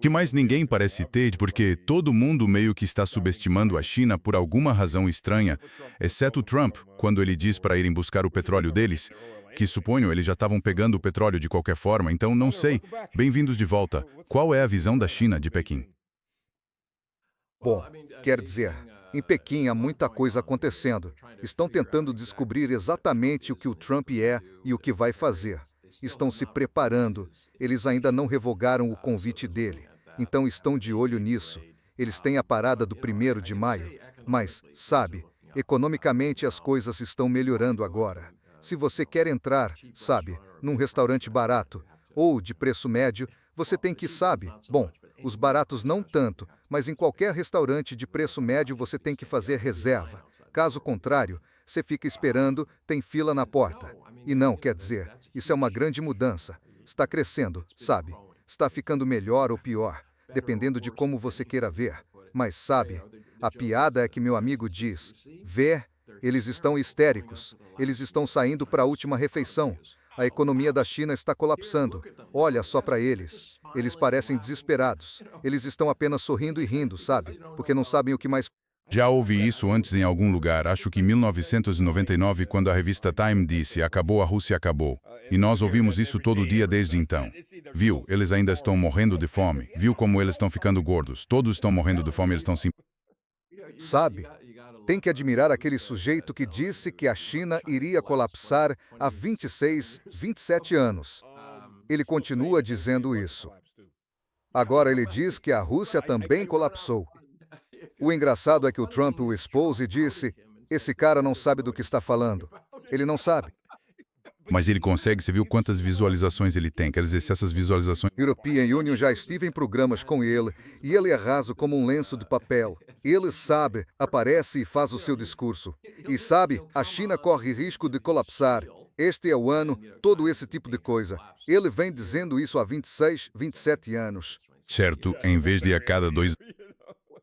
Que mais ninguém parece ter, porque todo mundo meio que está subestimando a China por alguma razão estranha, exceto Trump, quando ele diz para irem buscar o petróleo deles, que suponho eles já estavam pegando o petróleo de qualquer forma, então não sei. Bem-vindos de volta. Qual é a visão da China de Pequim? Bom, quer dizer, em Pequim há muita coisa acontecendo. Estão tentando descobrir exatamente o que o Trump é e o que vai fazer. Estão se preparando. Eles ainda não revogaram o convite dele. Então estão de olho nisso. Eles têm a parada do 1º de maio. Mas, sabe, economicamente as coisas estão melhorando agora. Se você quer entrar, sabe, num restaurante barato ou de preço médio, você tem que, sabe, bom, os baratos não tanto, mas em qualquer restaurante de preço médio você tem que fazer reserva. Caso contrário, você fica esperando, tem fila na porta. E não, quer dizer, isso é uma grande mudança. Está crescendo, sabe? Está ficando melhor ou pior, dependendo de como você queira ver. Mas sabe, a piada é que meu amigo diz, vê, eles estão histéricos, eles estão saindo para a última refeição. A economia da China está colapsando. Olha só para eles. Eles parecem desesperados. Eles estão apenas sorrindo e rindo, sabe? Porque não sabem o que mais. Já ouvi isso antes em algum lugar, acho que em 1999, quando a revista Time disse "Acabou, a Rússia acabou". E nós ouvimos isso todo dia desde então. Viu, eles ainda estão morrendo de fome. Viu como eles estão ficando gordos. Todos estão morrendo de fome, eles estão se... Sabe? Tem que admirar aquele sujeito que disse que a China iria colapsar há 26, 27 anos. Ele continua dizendo isso. Agora ele diz que a Rússia também colapsou. O engraçado é que o Trump o expôs e disse, esse cara não sabe do que está falando. Ele não sabe. Mas ele consegue, você viu quantas visualizações ele tem? Quer dizer, se essas visualizações... European Union já estive em programas com ele, e ele é raso como um lenço de papel. Ele sabe, aparece e faz o seu discurso. E sabe, a China corre risco de colapsar. Este é o ano, todo esse tipo de coisa. Ele vem dizendo isso há 26, 27 anos. Certo, em vez de a cada 2...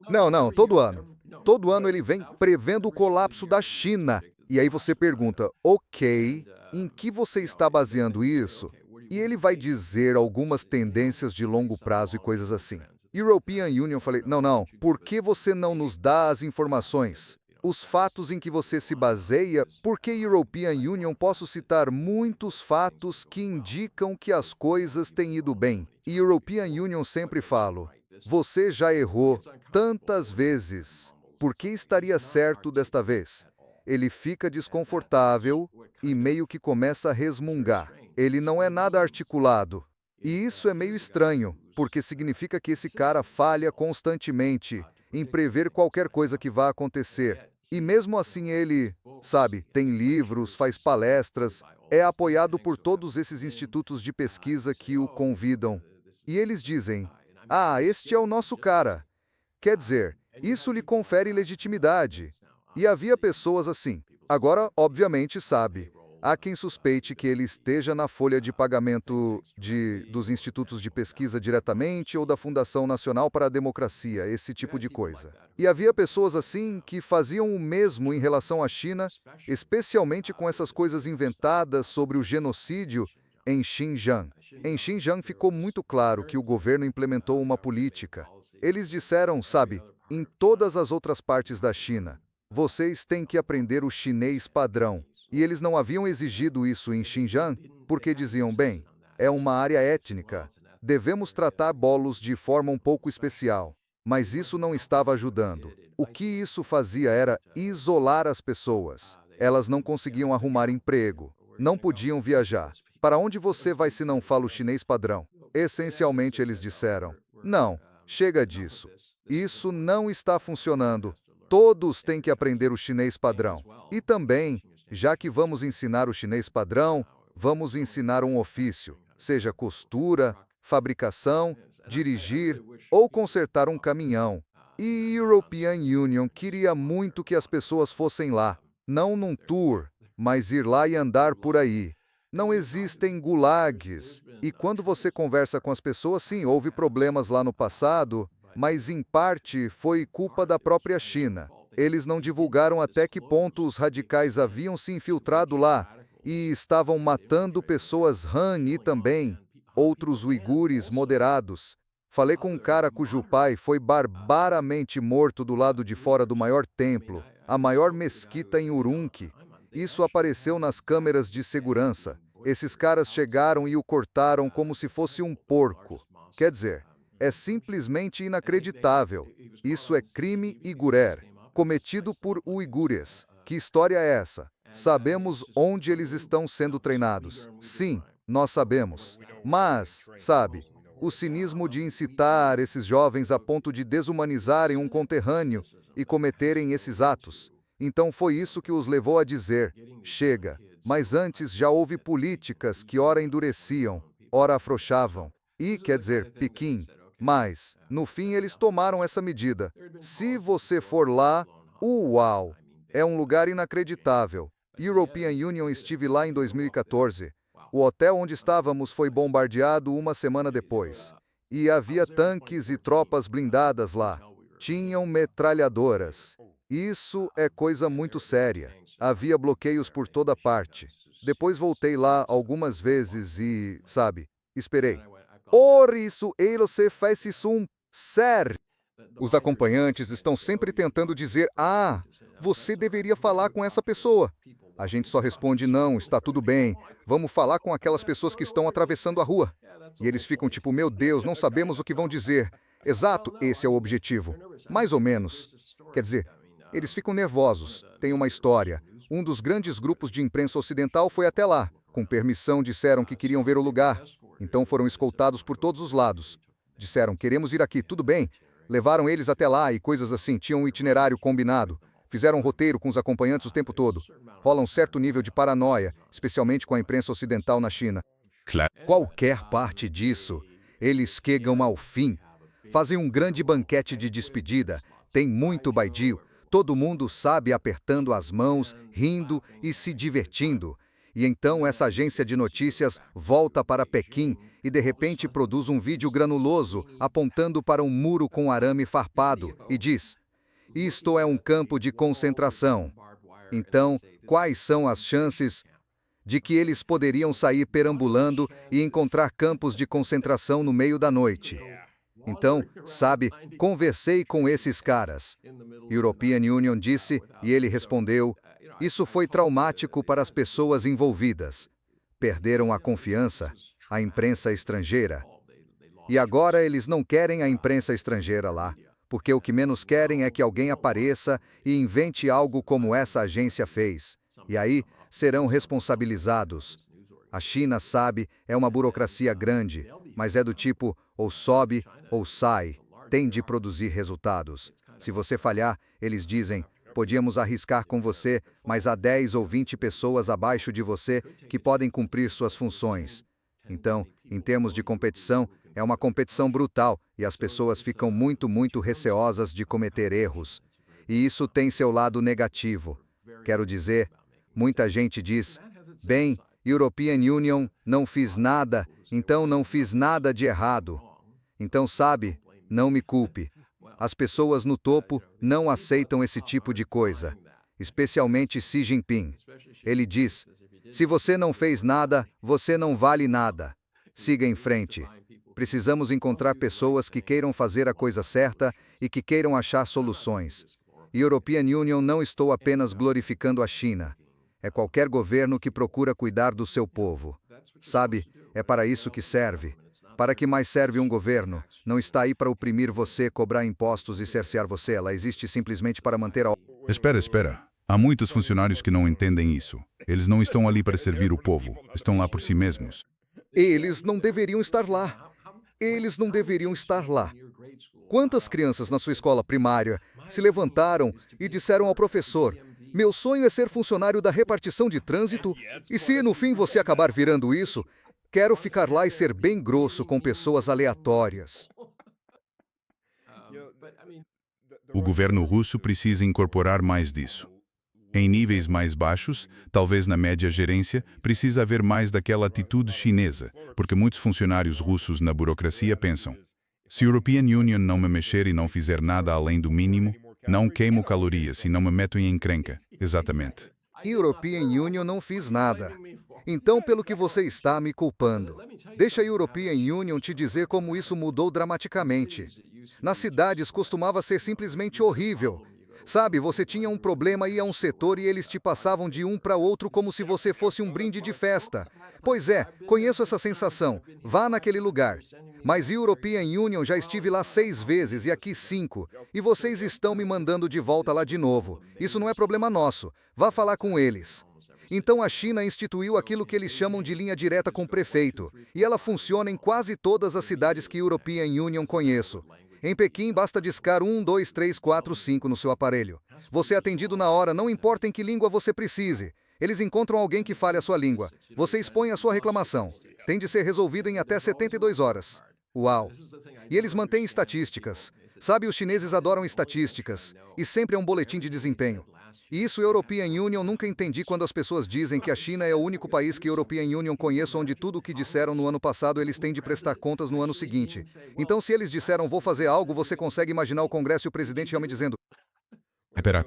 Não, todo ano. Todo ano ele vem prevendo o colapso da China. E aí você pergunta, ok, em que você está baseando isso? E ele vai dizer algumas tendências de longo prazo e coisas assim. European Union, falei, não, por que você não nos dá as informações? Os fatos em que você se baseia, porque European Union posso citar muitos fatos que indicam que as coisas têm ido bem. E European Union sempre falo, você já errou tantas vezes, por que estaria certo desta vez? Ele fica desconfortável e meio que começa a resmungar. Ele não é nada articulado. E isso é meio estranho, porque significa que esse cara falha constantemente em prever qualquer coisa que vá acontecer. E mesmo assim ele, sabe, tem livros, faz palestras, é apoiado por todos esses institutos de pesquisa que o convidam. E eles dizem, este é o nosso cara. Quer dizer, isso lhe confere legitimidade. E havia pessoas assim. Agora, obviamente, sabe, há quem suspeite que ele esteja na folha de pagamento dos institutos de pesquisa diretamente ou da Fundação Nacional para a Democracia, esse tipo de coisa. E havia pessoas assim que faziam o mesmo em relação à China, especialmente com essas coisas inventadas sobre o genocídio em Xinjiang. Em Xinjiang ficou muito claro que o governo implementou uma política. Eles disseram, sabe, em todas as outras partes da China, vocês têm que aprender o chinês padrão. E eles não haviam exigido isso em Xinjiang, porque diziam, bem, é uma área étnica. Devemos tratar bolos de forma um pouco especial. Mas isso não estava ajudando. O que isso fazia era isolar as pessoas. Elas não conseguiam arrumar emprego. Não podiam viajar. Para onde você vai se não fala o chinês padrão? Essencialmente eles disseram, não, chega disso. Isso não está funcionando. Todos têm que aprender o chinês padrão. E também, já que vamos ensinar o chinês padrão, vamos ensinar um ofício, seja costura, fabricação, dirigir ou consertar um caminhão. E European Union queria muito que as pessoas fossem lá, não num tour, mas ir lá e andar por aí. Não existem gulags. E quando você conversa com as pessoas, sim, houve problemas lá no passado, mas em parte foi culpa da própria China. Eles não divulgaram até que ponto os radicais haviam se infiltrado lá e estavam matando pessoas Han e também. outros uigures moderados. Falei com um cara cujo pai foi barbaramente morto do lado de fora do maior templo, a maior mesquita em Urumqi. Isso apareceu nas câmeras de segurança. Esses caras chegaram e o cortaram como se fosse um porco. Quer dizer, é simplesmente inacreditável. Isso é crime igurer, cometido por uigures. Que história é essa? Sabemos onde eles estão sendo treinados. Sim, nós sabemos. Mas, sabe, o cinismo de incitar esses jovens a ponto de desumanizarem um conterrâneo e cometerem esses atos. Então foi isso que os levou a dizer, chega. Mas antes já houve políticas que ora endureciam, ora afrouxavam. E, quer dizer, Pequim. Mas, no fim eles tomaram essa medida. Se você for lá, uau! É um lugar inacreditável. European Union estive lá em 2014. O hotel onde estávamos foi bombardeado uma semana depois. E havia tanques e tropas blindadas lá. Tinham metralhadoras. Isso é coisa muito séria. Havia bloqueios por toda parte. Depois voltei lá algumas vezes e, sabe, esperei. Por isso, ele se fez isso sério. Os acompanhantes estão sempre tentando dizer, você deveria falar com essa pessoa. A gente só responde, não, está tudo bem, vamos falar com aquelas pessoas que estão atravessando a rua. E eles ficam tipo, meu Deus, não sabemos o que vão dizer. Exato, esse é o objetivo. Mais ou menos. Quer dizer, eles ficam nervosos. Tem uma história. Um dos grandes grupos de imprensa ocidental foi até lá. Com permissão, disseram que queriam ver o lugar. Então foram escoltados por todos os lados. Disseram, queremos ir aqui, tudo bem. Levaram eles até lá e coisas assim, tinham um itinerário combinado. Fizeram um roteiro com os acompanhantes o tempo todo. Rola um certo nível de paranoia, especialmente com a imprensa ocidental na China. Qualquer parte disso, eles chegam ao fim. Fazem um grande banquete de despedida. Tem muito baidio. Todo mundo sabe apertando as mãos, rindo e se divertindo. E então essa agência de notícias volta para Pequim e de repente produz um vídeo granuloso apontando para um muro com arame farpado e diz: isto é um campo de concentração. Então, quais são as chances de que eles poderiam sair perambulando e encontrar campos de concentração no meio da noite? Então, sabe, conversei com esses caras. European Union disse, e ele respondeu, isso foi traumático para as pessoas envolvidas. Perderam a confiança, a imprensa estrangeira. E agora eles não querem a imprensa estrangeira lá. Porque o que menos querem é que alguém apareça e invente algo como essa agência fez. E aí, serão responsabilizados. A China, sabe, é uma burocracia grande, mas é do tipo, ou sobe ou sai, tem de produzir resultados. Se você falhar, eles dizem, podíamos arriscar com você, mas há 10 ou 20 pessoas abaixo de você que podem cumprir suas funções. Então, em termos de competição, é uma competição brutal e as pessoas ficam muito receosas de cometer erros. E isso tem seu lado negativo. Quero dizer, muita gente diz, bem, European Union, não fiz nada, então não fiz nada de errado. Então, sabe, não me culpe. As pessoas no topo não aceitam esse tipo de coisa, especialmente Xi Jinping. Ele diz, se você não fez nada, você não vale nada. Siga em frente. Precisamos encontrar pessoas que queiram fazer a coisa certa e que queiram achar soluções. E European Union não estou apenas glorificando a China. É qualquer governo que procura cuidar do seu povo. Sabe, é para isso que serve. Para que mais serve um governo? Não está aí para oprimir você, cobrar impostos e cercear você. Ela existe simplesmente para manter a... Espera. Há muitos funcionários que não entendem isso. Eles não estão ali para servir o povo. Estão lá por si mesmos. Eles não deveriam estar lá. Eles não deveriam estar lá. Quantas crianças na sua escola primária se levantaram e disseram ao professor, meu sonho é ser funcionário da repartição de trânsito, e se no fim você acabar virando isso, quero ficar lá e ser bem grosso com pessoas aleatórias. O governo russo precisa incorporar mais disso. Em níveis mais baixos, talvez na média gerência, precisa haver mais daquela atitude chinesa, porque muitos funcionários russos na burocracia pensam, se a European Union não me mexer e não fizer nada além do mínimo, não queimo calorias e não me meto em encrenca. Exatamente. European Union não fiz nada. Então, pelo que você está me culpando? Deixa a European Union te dizer como isso mudou dramaticamente. Nas cidades costumava ser simplesmente horrível. Sabe, você tinha um problema, ia a um setor e eles te passavam de um para outro como se você fosse um brinde de festa. Pois é, conheço essa sensação. Vá naquele lugar. Mas European Union já estive lá 6 vezes e aqui 5. E vocês estão me mandando de volta lá de novo. Isso não é problema nosso. Vá falar com eles. Então a China instituiu aquilo que eles chamam de linha direta com o prefeito. E ela funciona em quase todas as cidades que European Union conheço. Em Pequim, basta discar 1, 2, 3, 4, 5 no seu aparelho. Você é atendido na hora, não importa em que língua você precise. Eles encontram alguém que fale a sua língua. Você expõe a sua reclamação. Tem de ser resolvido em até 72 horas. Uau! E eles mantêm estatísticas. Sabe, os chineses adoram estatísticas. E sempre é um boletim de desempenho. E isso European Union nunca entendi quando as pessoas dizem que a China é o único país que European Union conheço onde tudo o que disseram no ano passado eles têm de prestar contas no ano seguinte. Então se eles disseram vou fazer algo, você consegue imaginar o Congresso e o presidente realmente dizendo Espera.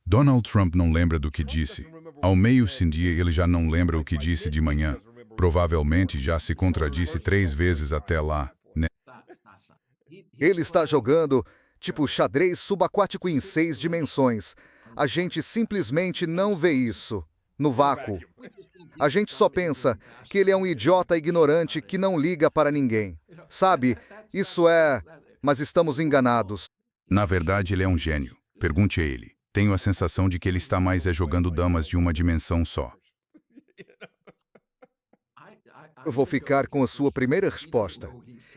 Donald Trump não lembra do que disse. Ao meio-dia ele já não lembra o que disse de manhã. Provavelmente já se contradisse 3 vezes até lá, né? ele está jogando tipo xadrez subaquático em 6 dimensões. A gente simplesmente não vê isso no vácuo. A gente só pensa que ele é um idiota ignorante que não liga para ninguém. Sabe, isso é... Mas estamos enganados. Na verdade, ele é um gênio. Pergunte a ele. Tenho a sensação de que ele está mais jogando damas de uma dimensão só. Eu vou ficar com a sua primeira resposta.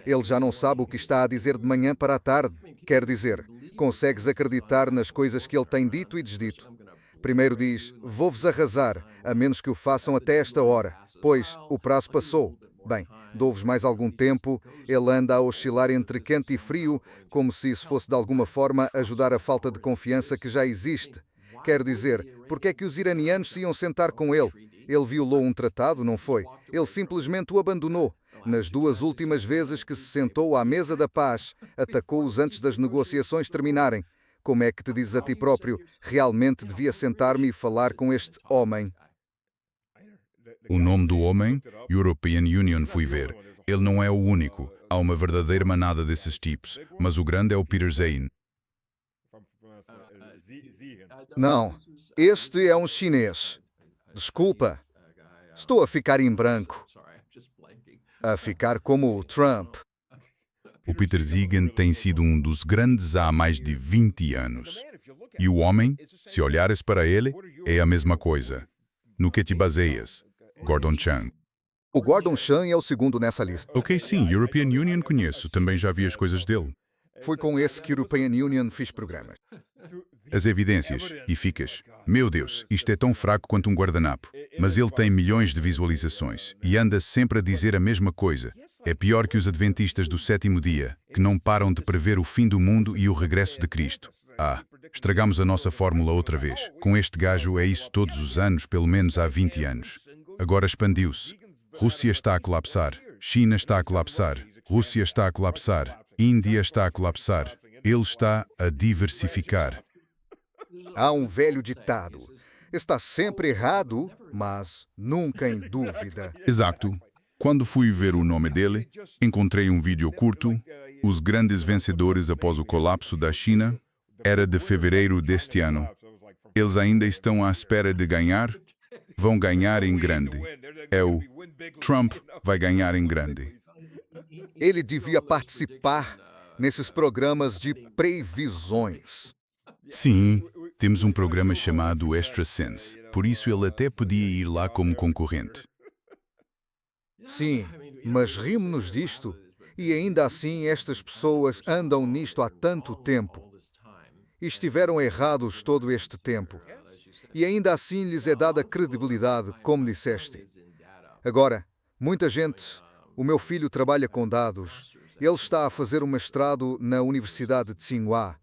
Ele já não sabe o que está a dizer de manhã para a tarde. Quer dizer, consegues acreditar nas coisas que ele tem dito e desdito. Primeiro diz, vou-vos arrasar, a menos que o façam até esta hora, pois o prazo passou. Bem, dou-vos mais algum tempo, ele anda a oscilar entre quente e frio, como se isso fosse de alguma forma ajudar a falta de confiança que já existe. Quer dizer, porque é que os iranianos se iam sentar com ele? Ele violou um tratado, não foi? Ele simplesmente o abandonou. Nas 2 últimas vezes que se sentou à mesa da paz, atacou-os antes das negociações terminarem. Como é que te dizes a ti próprio, realmente devia sentar-me e falar com este homem? O nome do homem? European Union, fui ver. Ele não é o único. Há uma verdadeira manada desses tipos. Mas o grande é o Peter Zeihan. Não, este é um chinês. Desculpa, estou a ficar em branco. A ficar como o Trump. O Peter Zeihan tem sido um dos grandes há mais de 20 anos. E o homem, se olhares para ele, é a mesma coisa. No que te baseias? Gordon Chang. O Gordon Chang é o segundo nessa lista. Ok, sim, European Union conheço. Também já vi as coisas dele. Foi com esse que European Union fiz programas. As evidências. E ficas. Meu Deus, isto é tão fraco quanto um guardanapo. Mas ele tem milhões de visualizações. E anda sempre a dizer a mesma coisa. É pior que os adventistas do 7º dia, que não param de prever o fim do mundo e o regresso de Cristo. Estragamos a nossa fórmula outra vez. Com este gajo é isso todos os anos, pelo menos há 20 anos. Agora expandiu-se. Rússia está a colapsar. China está a colapsar. Rússia está a colapsar. Índia está a colapsar. Ele está a diversificar. Há um velho ditado. Está sempre errado, mas nunca em dúvida. Exato. Quando fui ver o nome dele, encontrei um vídeo curto. Os grandes vencedores após o colapso da China. Era de fevereiro deste ano. Eles ainda estão à espera de ganhar? Vão ganhar em grande. Trump vai ganhar em grande. Ele devia participar nesses programas de previsões. Sim, temos um programa chamado Extra Sense. Por isso ele até podia ir lá como concorrente. Sim, mas rimos-nos disto. E ainda assim estas pessoas andam nisto há tanto tempo. E estiveram errados todo este tempo. E ainda assim lhes é dada credibilidade, como disseste. Agora, muita gente... O meu filho trabalha com dados. Ele está a fazer um mestrado na Universidade de Tsinghua,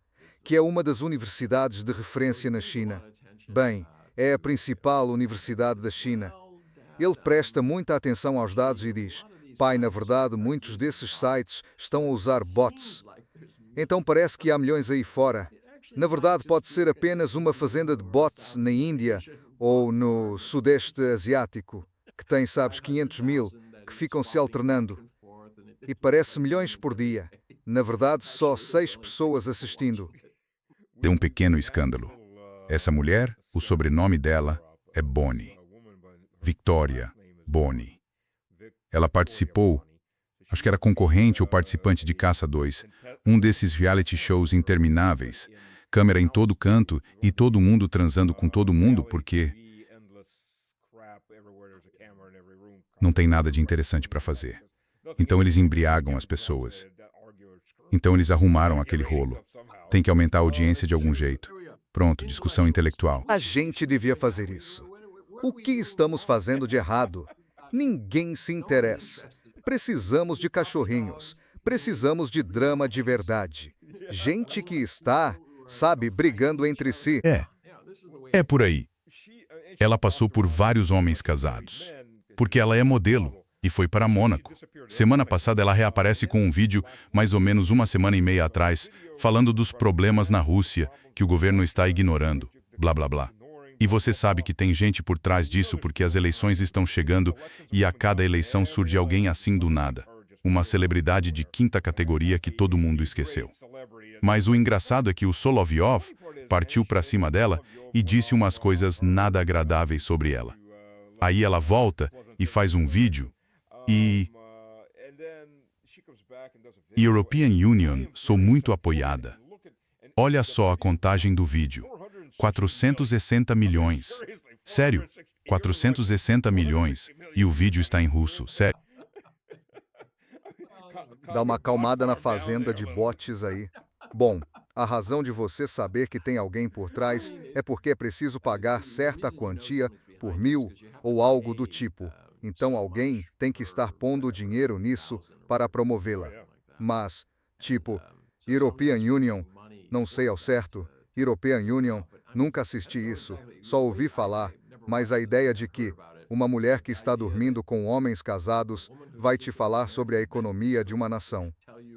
que é uma das universidades de referência na China. Bem, é a principal universidade da China. Ele presta muita atenção aos dados e diz: pai, na verdade, muitos desses sites estão a usar bots. Então parece que há milhões aí fora. Na verdade, pode ser apenas uma fazenda de bots na Índia, Ou no Sudeste Asiático, que tem, sabes, 500 mil, que ficam se alternando. E parece milhões por dia. Na verdade, só 6 pessoas assistindo. Deu um pequeno escândalo. Essa mulher, o sobrenome dela é Boni. Victoria Boni. Ela participou, acho que era concorrente ou participante de Caça 2, um desses reality shows intermináveis, câmera em todo canto e todo mundo transando com todo mundo porque não tem nada de interessante para fazer. Então eles embriagam as pessoas. Então eles arrumaram aquele rolo. Tem que aumentar a audiência de algum jeito. Pronto, discussão intelectual. A gente devia fazer isso. O que estamos fazendo de errado? Ninguém se interessa. Precisamos de cachorrinhos. Precisamos de drama de verdade. Gente que está, sabe, brigando entre si. É por aí. Ela passou por vários homens casados. Porque ela é modelo e foi para Mônaco. Semana passada ela reaparece com um vídeo, mais ou menos uma semana e meia atrás, falando dos problemas na Rússia, que o governo está ignorando, blá blá blá. E você sabe que tem gente por trás disso porque as eleições estão chegando e a cada eleição surge alguém assim do nada. Uma celebridade de quinta categoria que todo mundo esqueceu. Mas o engraçado é que o Solovyov partiu para cima dela e disse umas coisas nada agradáveis sobre ela. Aí ela volta e faz um vídeo e... European Union, sou muito apoiada. Olha só a contagem do vídeo. 460 milhões. Sério, 460 milhões. E o vídeo está em russo, sério. Dá uma acalmada na fazenda de bots aí. Bom, a razão de você saber que tem alguém por trás é porque é preciso pagar certa quantia por 1000 ou algo do tipo. Então alguém tem que estar pondo dinheiro nisso para promovê-la. Mas, tipo, European Union, não sei ao certo, European Union, nunca assisti isso, só ouvi falar, mas a ideia de que uma mulher que está dormindo com homens casados vai te falar sobre a economia de uma nação.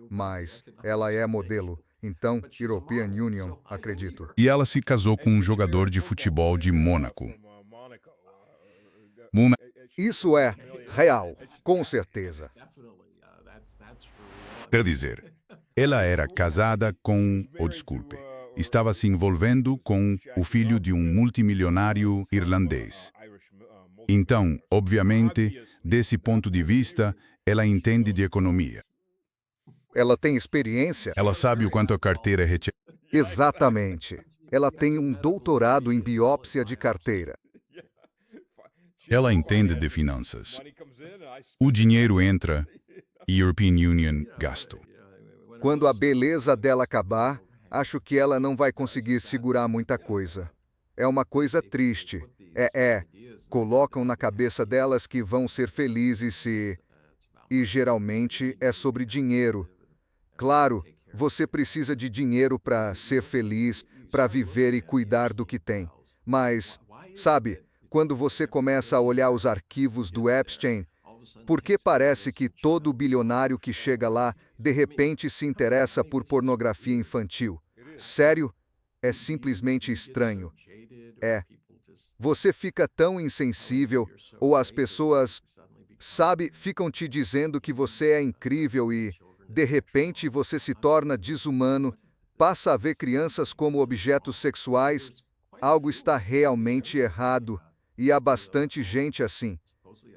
Mas ela é modelo, então European Union, acredito. E ela se casou com um jogador de futebol de Mônaco. Isso é real, com certeza. Quer dizer, ela era casada com, desculpe, estava se envolvendo com o filho de um multimilionário irlandês. Então, obviamente, desse ponto de vista, ela entende de economia. Ela tem experiência? Ela sabe o quanto a carteira é retirada. Exatamente. Ela tem um doutorado em biópsia de carteira. Ela entende de finanças. O dinheiro entra e a European Union gasta. Quando a beleza dela acabar, acho que ela não vai conseguir segurar muita coisa. É uma coisa triste. Colocam na cabeça delas que vão ser felizes se... E geralmente é sobre dinheiro. Claro, você precisa de dinheiro para ser feliz, para viver e cuidar do que tem. Mas, sabe, quando você começa a olhar os arquivos do Epstein, por que parece que todo bilionário que chega lá, de repente se interessa por pornografia infantil? Sério? É simplesmente estranho. Você fica tão insensível, ou as pessoas, sabe, ficam te dizendo que você é incrível e, de repente, você se torna desumano, passa a ver crianças como objetos sexuais. Algo está realmente errado, e há bastante gente assim.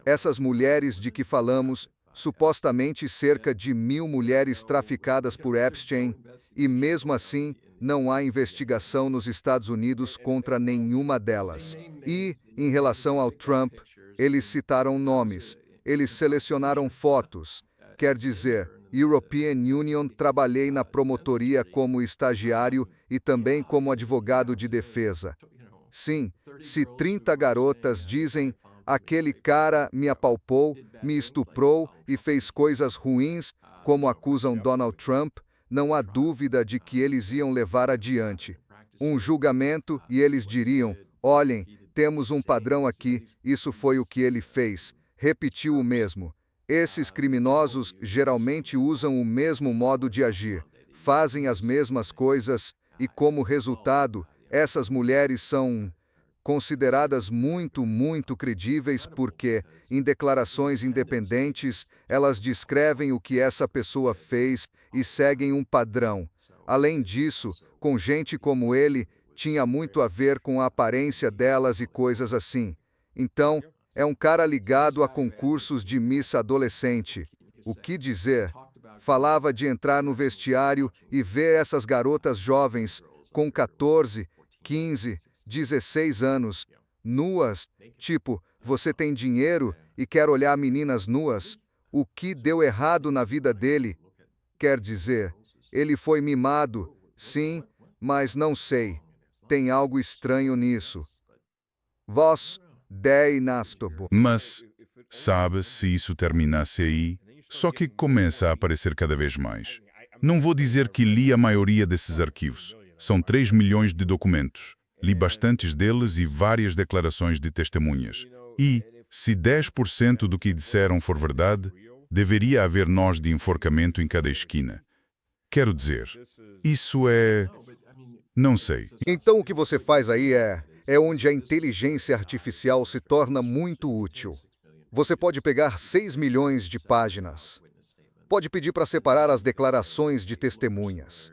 Essas mulheres de que falamos, supostamente cerca de 1000 mulheres traficadas por Epstein, e mesmo assim, não há investigação nos Estados Unidos contra nenhuma delas. E, em relação ao Trump, eles citaram nomes, eles selecionaram fotos. Quer dizer, European Union, trabalhei na promotoria como estagiário e também como advogado de defesa. Sim, se 30 garotas dizem, aquele cara me apalpou, me estuprou e fez coisas ruins, como acusam Donald Trump, não há dúvida de que eles iam levar adiante um julgamento e eles diriam, olhem, temos um padrão aqui, isso foi o que ele fez, repetiu o mesmo. Esses criminosos geralmente usam o mesmo modo de agir, fazem as mesmas coisas e, como resultado, essas mulheres são, consideradas muito credíveis porque, em declarações independentes, elas descrevem o que essa pessoa fez e seguem um padrão. Além disso, com gente como ele, tinha muito a ver com a aparência delas e coisas assim. Então, é um cara ligado a concursos de Miss Adolescente. O que dizer? Falava de entrar no vestiário e ver essas garotas jovens, com 14, 15, 16 anos, nuas, tipo, você tem dinheiro e quer olhar meninas nuas? O que deu errado na vida dele? Quer dizer, ele foi mimado, sim, mas não sei. Tem algo estranho nisso. Vós, dei nastobo. Mas, sabe, se isso terminasse aí, só que começa a aparecer cada vez mais. Não vou dizer que li a maioria desses arquivos. São 3 milhões de documentos. Li bastantes deles e várias declarações de testemunhas. E, se 10% do que disseram for verdade, deveria haver nós de enforcamento em cada esquina. Quero dizer, isso é... não sei. Então o que você faz aí é onde a inteligência artificial se torna muito útil. Você pode pegar 6 milhões de páginas. Pode pedir para separar as declarações de testemunhas.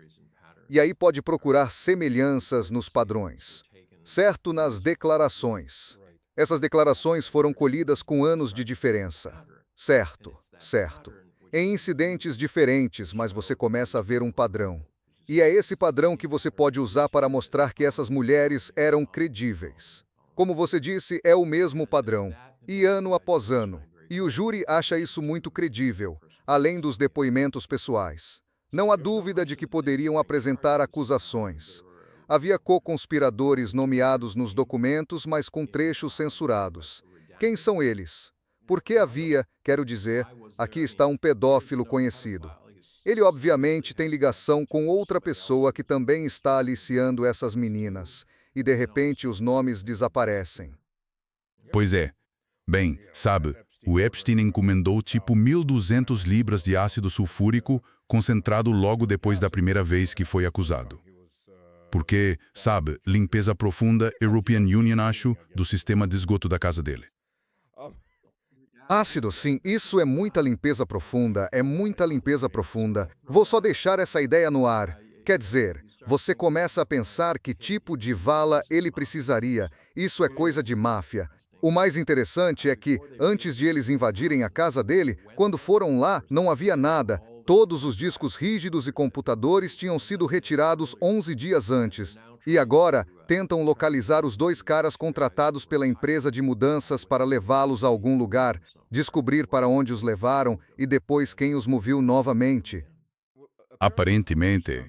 E aí pode procurar semelhanças nos padrões. Certo, nas declarações. Essas declarações foram colhidas com anos de diferença. Certo. Em incidentes diferentes, mas você começa a ver um padrão. E é esse padrão que você pode usar para mostrar que essas mulheres eram credíveis. Como você disse, é o mesmo padrão. E ano após ano. E o júri acha isso muito credível, além dos depoimentos pessoais. Não há dúvida de que poderiam apresentar acusações. Havia co-conspiradores nomeados nos documentos, mas com trechos censurados. Quem são eles? Porque quero dizer, aqui está um pedófilo conhecido. Ele obviamente tem ligação com outra pessoa que também está aliciando essas meninas, e de repente os nomes desaparecem. Pois é. Bem, sabe, o Epstein encomendou tipo 1.200 libras de ácido sulfúrico concentrado logo depois da primeira vez que foi acusado. Porque, sabe, limpeza profunda, European Union, acho, do sistema de esgoto da casa dele. Ácido, sim, isso é muita limpeza profunda, Vou só deixar essa ideia no ar. Quer dizer, você começa a pensar que tipo de vala ele precisaria. Isso é coisa de máfia. O mais interessante é que, antes de eles invadirem a casa dele, quando foram lá, não havia nada. Todos os discos rígidos e computadores tinham sido retirados 11 dias antes. E agora, tentam localizar os 2 caras contratados pela empresa de mudanças para levá-los a algum lugar, descobrir para onde os levaram e depois quem os moveu novamente. Aparentemente,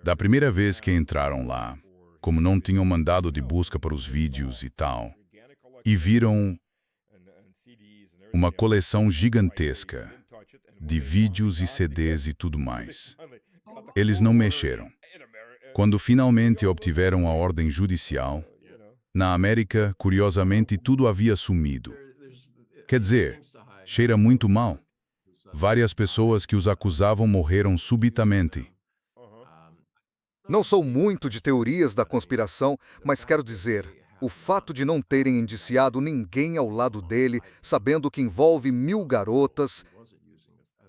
da primeira vez que entraram lá, como não tinham mandado de busca para os vídeos e tal, e viram uma coleção gigantesca de vídeos e CDs e tudo mais. Eles não mexeram. Quando finalmente obtiveram a ordem judicial, na América, curiosamente, tudo havia sumido. Quer dizer, cheira muito mal. Várias pessoas que os acusavam morreram subitamente. Não sou muito de teorias da conspiração, mas quero dizer, o fato de não terem indiciado ninguém ao lado dele, sabendo que envolve 1.000 garotas...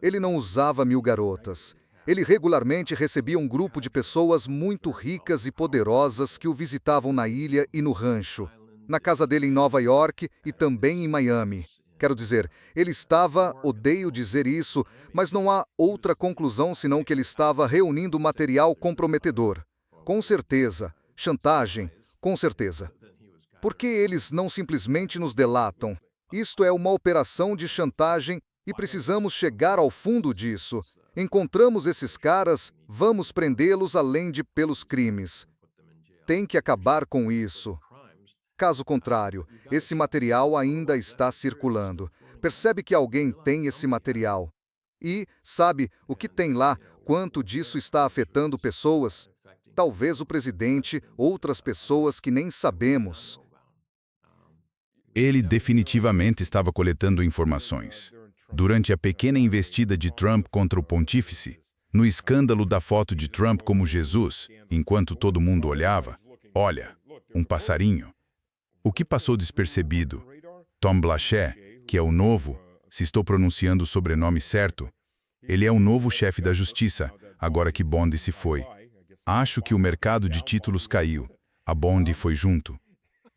Ele não usava 1.000 garotas. Ele regularmente recebia um grupo de pessoas muito ricas e poderosas que o visitavam na ilha e no rancho, na casa dele em Nova York e também em Miami. Quero dizer, ele estava, odeio dizer isso, mas não há outra conclusão senão que ele estava reunindo material comprometedor. Com certeza. Chantagem, com certeza. Por que eles não simplesmente nos delatam? Isto é uma operação de chantagem e precisamos chegar ao fundo disso. Encontramos esses caras, vamos prendê-los além de pelos crimes. Tem que acabar com isso. Caso contrário, esse material ainda está circulando. Percebe que alguém tem esse material. E, sabe, o que tem lá, quanto disso está afetando pessoas? Talvez o presidente, outras pessoas que nem sabemos. Ele definitivamente estava coletando informações. Durante a pequena investida de Trump contra o pontífice, no escândalo da foto de Trump como Jesus, enquanto todo mundo olhava, olha, um passarinho. O que passou despercebido? Tom Blanchet, que é o novo, se estou pronunciando o sobrenome certo, ele é o novo chefe da justiça, agora que Bond se foi. Acho que o mercado de títulos caiu. A Bond foi junto.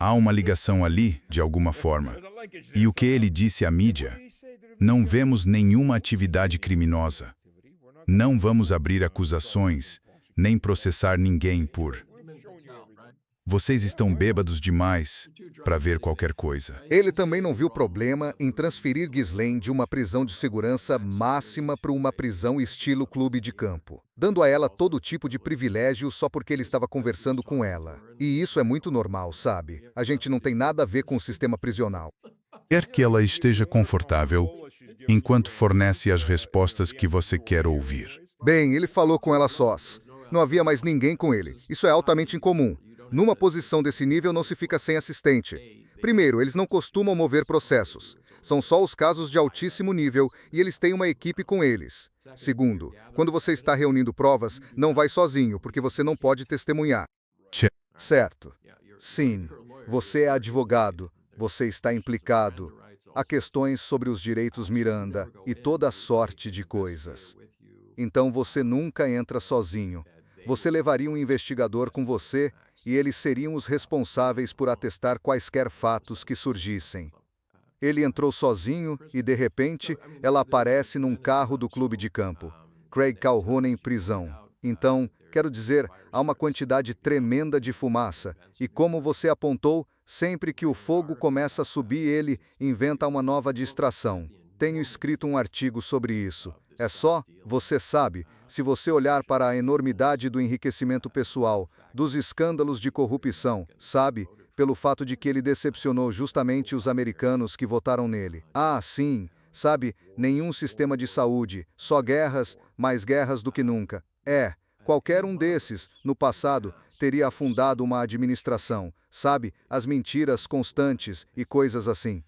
Há uma ligação ali, de alguma forma. E o que ele disse à mídia? Não vemos nenhuma atividade criminosa. Não vamos abrir acusações, nem processar ninguém por... Vocês estão bêbados demais para ver qualquer coisa. Ele também não viu problema em transferir Ghislaine de uma prisão de segurança máxima para uma prisão estilo clube de campo, dando a ela todo tipo de privilégio só porque ele estava conversando com ela. E isso é muito normal, sabe? A gente não tem nada a ver com o sistema prisional. Quer que ela esteja confortável enquanto fornece as respostas que você quer ouvir. Bem, ele falou com ela sós. Não havia mais ninguém com ele. Isso é altamente incomum. Numa posição desse nível não se fica sem assistente. Primeiro, eles não costumam mover processos. São só os casos de altíssimo nível e eles têm uma equipe com eles. Segundo, quando você está reunindo provas, não vai sozinho, porque você não pode testemunhar. Tchê. Certo. Sim, você é advogado, você está implicado. Há questões sobre os direitos Miranda e toda sorte de coisas. Então você nunca entra sozinho. Você levaria um investigador com você e eles seriam os responsáveis por atestar quaisquer fatos que surgissem. Ele entrou sozinho e, de repente, ela aparece num carro do clube de campo. Craig Calhoun em prisão. Então, quero dizer, há uma quantidade tremenda de fumaça. E como você apontou, sempre que o fogo começa a subir, ele inventa uma nova distração. Tenho escrito um artigo sobre isso. É só, você sabe, se você olhar para a enormidade do enriquecimento pessoal, dos escândalos de corrupção, sabe, pelo fato de que ele decepcionou justamente os americanos que votaram nele. Ah, sim, sabe, nenhum sistema de saúde, só guerras, mais guerras do que nunca. Qualquer um desses, no passado, teria afundado uma administração, sabe, as mentiras constantes e coisas assim.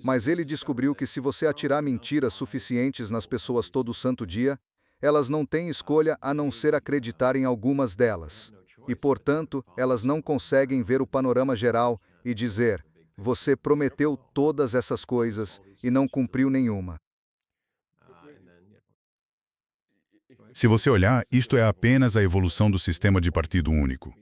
Mas ele descobriu que se você atirar mentiras suficientes nas pessoas todo santo dia, elas não têm escolha a não ser acreditar em algumas delas. E, portanto, elas não conseguem ver o panorama geral e dizer, você prometeu todas essas coisas e não cumpriu nenhuma. Se você olhar, isto é apenas a evolução do sistema de partido único.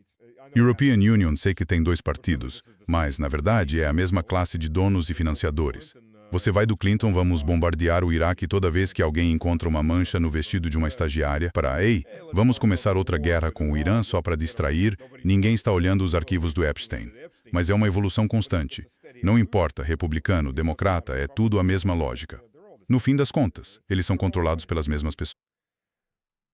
European Union sei que tem 2 partidos, mas, na verdade, é a mesma classe de donos e financiadores. Você vai do Clinton, vamos bombardear o Iraque toda vez que alguém encontra uma mancha no vestido de uma estagiária, para, ei, vamos começar outra guerra com o Irã só para distrair, ninguém está olhando os arquivos do Epstein. Mas é uma evolução constante. Não importa, republicano, democrata, é tudo a mesma lógica. No fim das contas, eles são controlados pelas mesmas pessoas.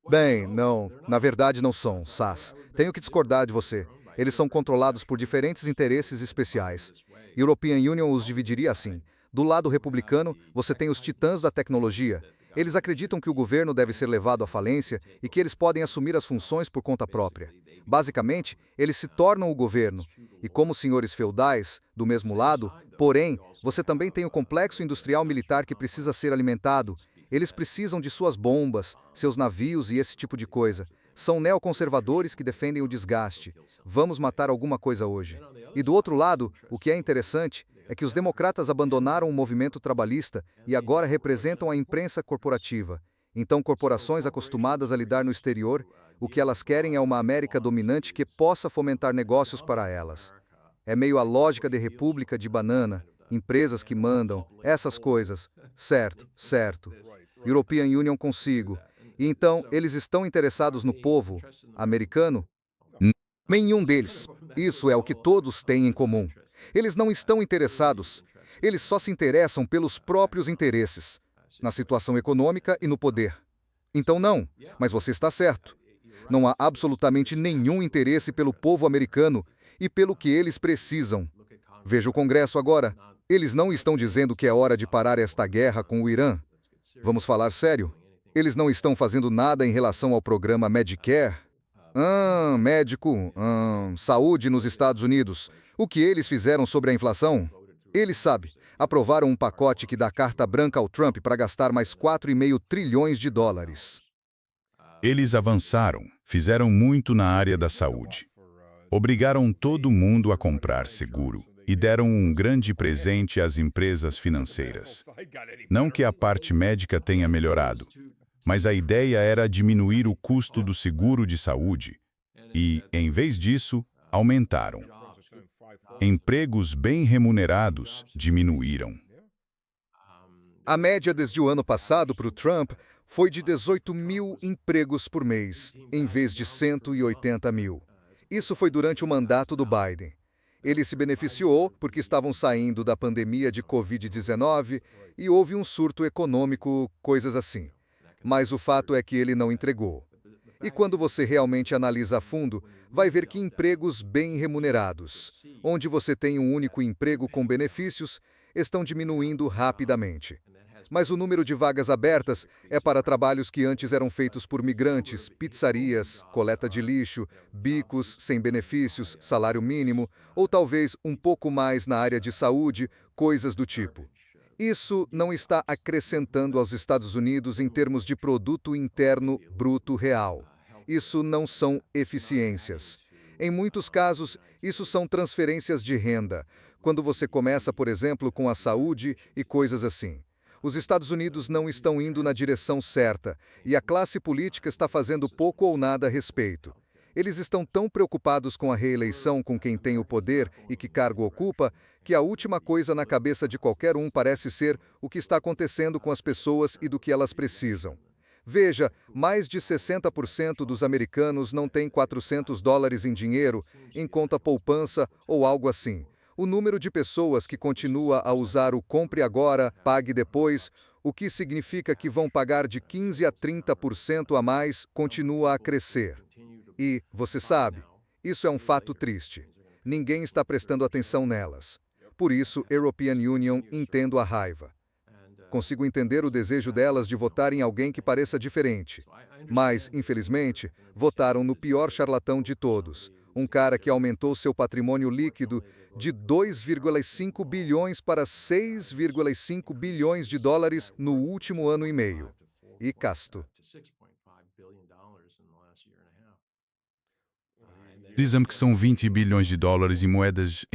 Bem, não, na verdade não são, Sass. Tenho que discordar de você. Eles são controlados por diferentes interesses especiais. European Union os dividiria assim. Do lado republicano, você tem os titãs da tecnologia. Eles acreditam que o governo deve ser levado à falência e que eles podem assumir as funções por conta própria. Basicamente, eles se tornam o governo. E como senhores feudais, do mesmo lado, porém, você também tem o complexo industrial militar que precisa ser alimentado. Eles precisam de suas bombas, seus navios e esse tipo de coisa. São neoconservadores que defendem o desgaste. Vamos matar alguma coisa hoje. E do outro lado, o que é interessante é que os democratas abandonaram o movimento trabalhista e agora representam a imprensa corporativa. Então, corporações acostumadas a lidar no exterior, o que elas querem é uma América dominante que possa fomentar negócios para elas. É meio a lógica de república de banana, empresas que mandam, essas coisas. Certo, certo. European Union consigo. E então, eles estão interessados no povo americano? Nenhum deles. Isso é o que todos têm em comum. Eles não estão interessados. Eles só se interessam pelos próprios interesses, na situação econômica e no poder. Então não, mas você está certo. Não há absolutamente nenhum interesse pelo povo americano e pelo que eles precisam. Veja o Congresso agora. Eles não estão dizendo que é hora de parar esta guerra com o Irã. Vamos falar sério? Eles não estão fazendo nada em relação ao programa Medicare? Saúde nos Estados Unidos. O que eles fizeram sobre a inflação? Eles sabem. Aprovaram um pacote que dá carta branca ao Trump para gastar mais 4,5 trilhões de dólares. Eles avançaram, fizeram muito na área da saúde. Obrigaram todo mundo a comprar seguro. e deram um grande presente às empresas financeiras. Não que a parte médica tenha melhorado, mas a ideia era diminuir o custo do seguro de saúde e, em vez disso, aumentaram. Empregos bem remunerados diminuíram. A média desde o ano passado para o Trump foi de 18 mil empregos por mês, em vez de 180 mil. Isso foi durante o mandato do Biden. Ele se beneficiou porque estavam saindo da pandemia de Covid-19 e houve um surto econômico, coisas assim. Mas o fato é que ele não entregou. E quando você realmente analisa a fundo, vai ver que empregos bem remunerados, onde você tem um único emprego com benefícios, estão diminuindo rapidamente. Mas o número de vagas abertas é para trabalhos que antes eram feitos por migrantes, pizzarias, coleta de lixo, bicos sem benefícios, salário mínimo, ou talvez um pouco mais na área de saúde, coisas do tipo. Isso não está acrescentando aos Estados Unidos em termos de produto interno bruto real. Isso não são eficiências. Em muitos casos, isso são transferências de renda, quando você começa, por exemplo, com a saúde e coisas assim. Os Estados Unidos não estão indo na direção certa, e a classe política está fazendo pouco ou nada a respeito. Eles estão tão preocupados com a reeleição com quem tem o poder e que cargo ocupa, que a última coisa na cabeça de qualquer um parece ser o que está acontecendo com as pessoas e do que elas precisam. Veja, mais de 60% dos americanos não têm $400 em dinheiro, em conta poupança ou algo assim. O número de pessoas que continua a usar o compre agora, pague depois, o que significa que vão pagar de 15% a 30% a mais, continua a crescer. E, você sabe, isso é um fato triste. Ninguém está prestando atenção nelas. Por isso, European Union, entendo a raiva. Consigo entender o desejo delas de votar em alguém que pareça diferente. Mas, infelizmente, votaram no pior charlatão de todos. Um cara que aumentou seu patrimônio líquido de 2,5 bilhões para 6,5 bilhões de dólares no último ano e meio. E casto. Dizem que são 20 bilhões de dólares em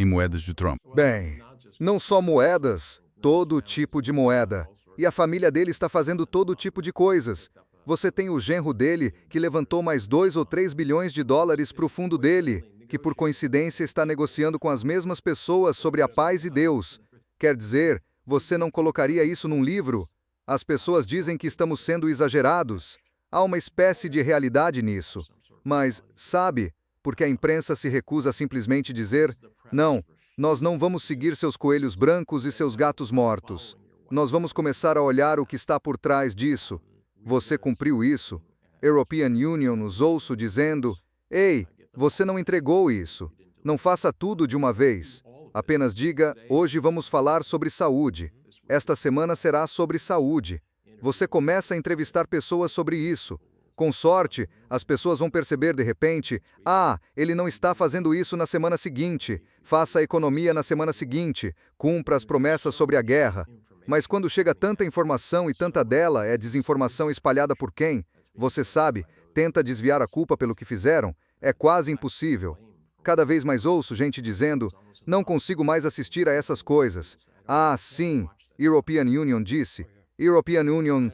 moedas de Trump. Bem, não só moedas, todo tipo de moeda. E a família dele está fazendo todo tipo de coisas. Você tem o genro dele, que levantou mais 2 ou 3 bilhões de dólares para o fundo dele, que por coincidência está negociando com as mesmas pessoas sobre a paz e Deus. Quer dizer, você não colocaria isso num livro? As pessoas dizem que estamos sendo exagerados. Há uma espécie de realidade nisso. Mas, sabe, porque a imprensa se recusa a simplesmente dizer: não, nós não vamos seguir seus coelhos brancos e seus gatos mortos. Nós vamos começar a olhar o que está por trás disso. Você cumpriu isso? European Union nos ouço dizendo: ei, você não entregou isso. Não faça tudo de uma vez. Apenas diga: hoje vamos falar sobre saúde. Esta semana será sobre saúde. Você começa a entrevistar pessoas sobre isso. Com sorte, as pessoas vão perceber de repente: ah, ele não está fazendo isso na semana seguinte. Faça a economia na semana seguinte. Cumpra as promessas sobre a guerra. Mas quando chega tanta informação e tanta dela é desinformação espalhada por quem? Você sabe, tenta desviar a culpa pelo que fizeram. É quase impossível. Cada vez mais ouço gente dizendo: não consigo mais assistir a essas coisas. Ah, sim, European Union disse. European Union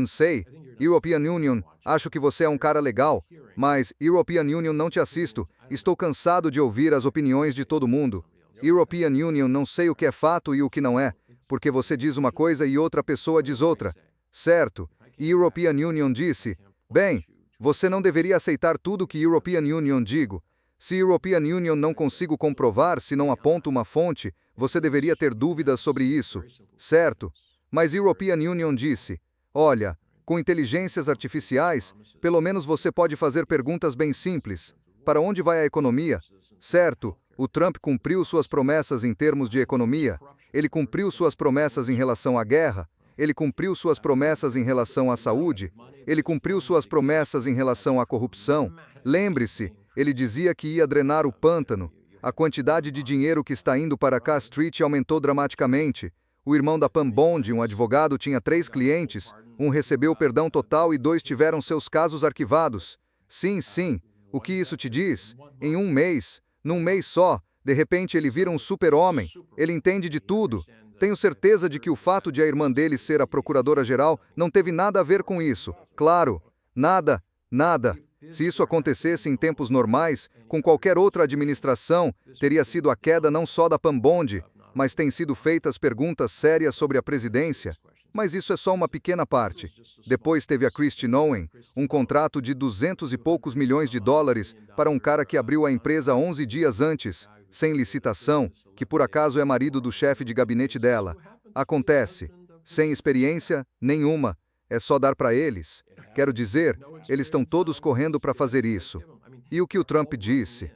sei. European Union, acho que você é um cara legal. Mas, European Union não te assisto. Estou cansado de ouvir as opiniões de todo mundo. European Union não sei o que é fato e o que não é. Porque você diz uma coisa e outra pessoa diz outra. Certo. E European Union disse: bem, você não deveria aceitar tudo que European Union digo. Se European Union não consigo comprovar, se não aponto uma fonte, você deveria ter dúvidas sobre isso. Certo. Mas European Union disse: olha, com inteligências artificiais, pelo menos você pode fazer perguntas bem simples. Para onde vai a economia? Certo. O Trump cumpriu suas promessas em termos de economia. Ele cumpriu suas promessas em relação à guerra. Ele cumpriu suas promessas em relação à saúde. Ele cumpriu suas promessas em relação à corrupção. Lembre-se, ele dizia que ia drenar o pântano. A quantidade de dinheiro que está indo para K Street aumentou dramaticamente. O irmão da Pam Bondi, um advogado, tinha 3 clientes. Um recebeu perdão total e 2 tiveram seus casos arquivados. Sim, sim. O que isso te diz? Em um mês, num mês só, De repente ele vira um super-homem, ele entende de tudo. Tenho certeza de que o fato de a irmã dele ser a procuradora-geral não teve nada a ver com isso. Claro, nada, nada. Se isso acontecesse em tempos normais, com qualquer outra administração, teria sido a queda não só da Pambonde, mas têm sido feitas perguntas sérias sobre a presidência. Mas isso é só uma pequena parte. Depois teve a Christine Owen, um contrato de 200 e poucos milhões de dólares para um cara que abriu a empresa 11 dias antes, sem licitação, que por acaso é marido do chefe de gabinete dela. Acontece. Sem experiência nenhuma. É só dar para eles. Quero dizer, eles estão todos correndo para fazer isso. E o que o Trump disse?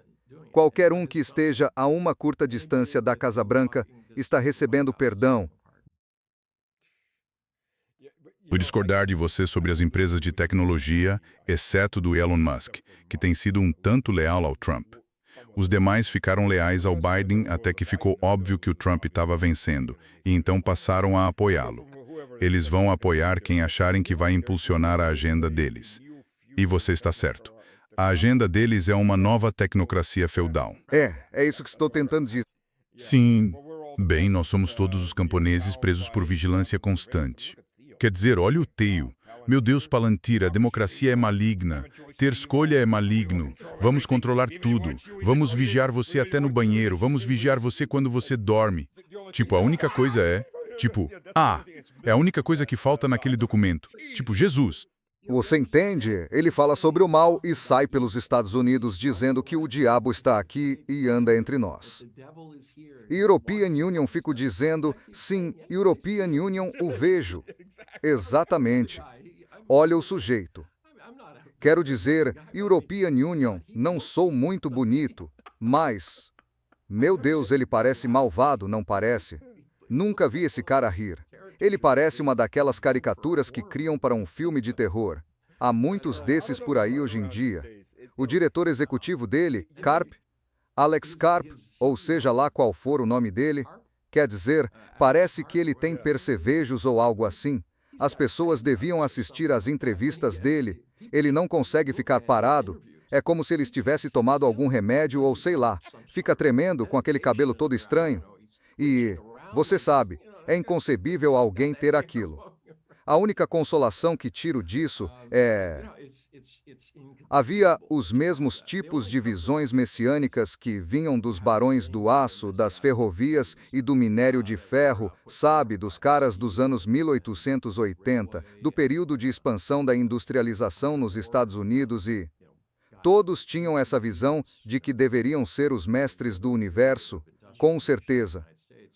Qualquer um que esteja a uma curta distância da Casa Branca está recebendo perdão. Vou discordar de você sobre as empresas de tecnologia, exceto do Elon Musk, que tem sido um tanto leal ao Trump. Os demais ficaram leais ao Biden até que ficou óbvio que o Trump estava vencendo, e então passaram a apoiá-lo. Eles vão apoiar quem acharem que vai impulsionar a agenda deles. E você está certo. A agenda deles é uma nova tecnocracia feudal. É isso que estou tentando dizer. Sim. Bem, nós somos todos os camponeses presos por vigilância constante. Quer dizer, olha o teio. Meu Deus, Palantir, a democracia é maligna. Ter escolha é maligno. Vamos controlar tudo. Vamos vigiar você até no banheiro. Vamos vigiar você quando você dorme. Tipo, a única coisa é... é a única coisa que falta naquele documento. Tipo, Jesus. Você entende? Ele fala sobre o mal e sai pelos Estados Unidos dizendo que o diabo está aqui e anda entre nós. European Union fico dizendo, sim, European Union o vejo. Exatamente. Olha o sujeito. Quero dizer, European Union, não sou muito bonito, mas... Meu Deus, ele parece malvado, não parece? Nunca vi esse cara rir. Ele parece uma daquelas caricaturas que criam para um filme de terror. Há muitos desses por aí hoje em dia. O diretor executivo dele, Karp, Alex Karp, ou seja lá qual for o nome dele, quer dizer, parece que ele tem percevejos ou algo assim. As pessoas deviam assistir às entrevistas dele. Ele não consegue ficar parado. É como se ele estivesse tomado algum remédio ou sei lá. Fica tremendo com aquele cabelo todo estranho. E, você sabe, é inconcebível alguém ter aquilo. A única consolação que tiro disso é... Havia os mesmos tipos de visões messiânicas que vinham dos barões do aço, das ferrovias e do minério de ferro, sabe, dos caras dos anos 1880, do período de expansão da industrialização nos Estados Unidos e... Todos tinham essa visão de que deveriam ser os mestres do universo, com certeza.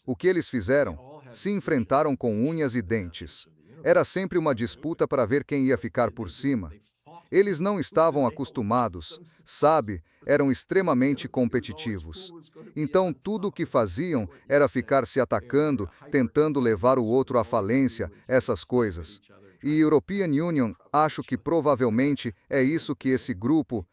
O que eles fizeram? Se enfrentaram com unhas e dentes. Era sempre uma disputa para ver quem ia ficar por cima. Eles não estavam acostumados, sabe? Eram extremamente competitivos. Então, tudo o que faziam era ficar se atacando, tentando levar o outro à falência, essas coisas. E European Union, acho que provavelmente é isso que esse grupo...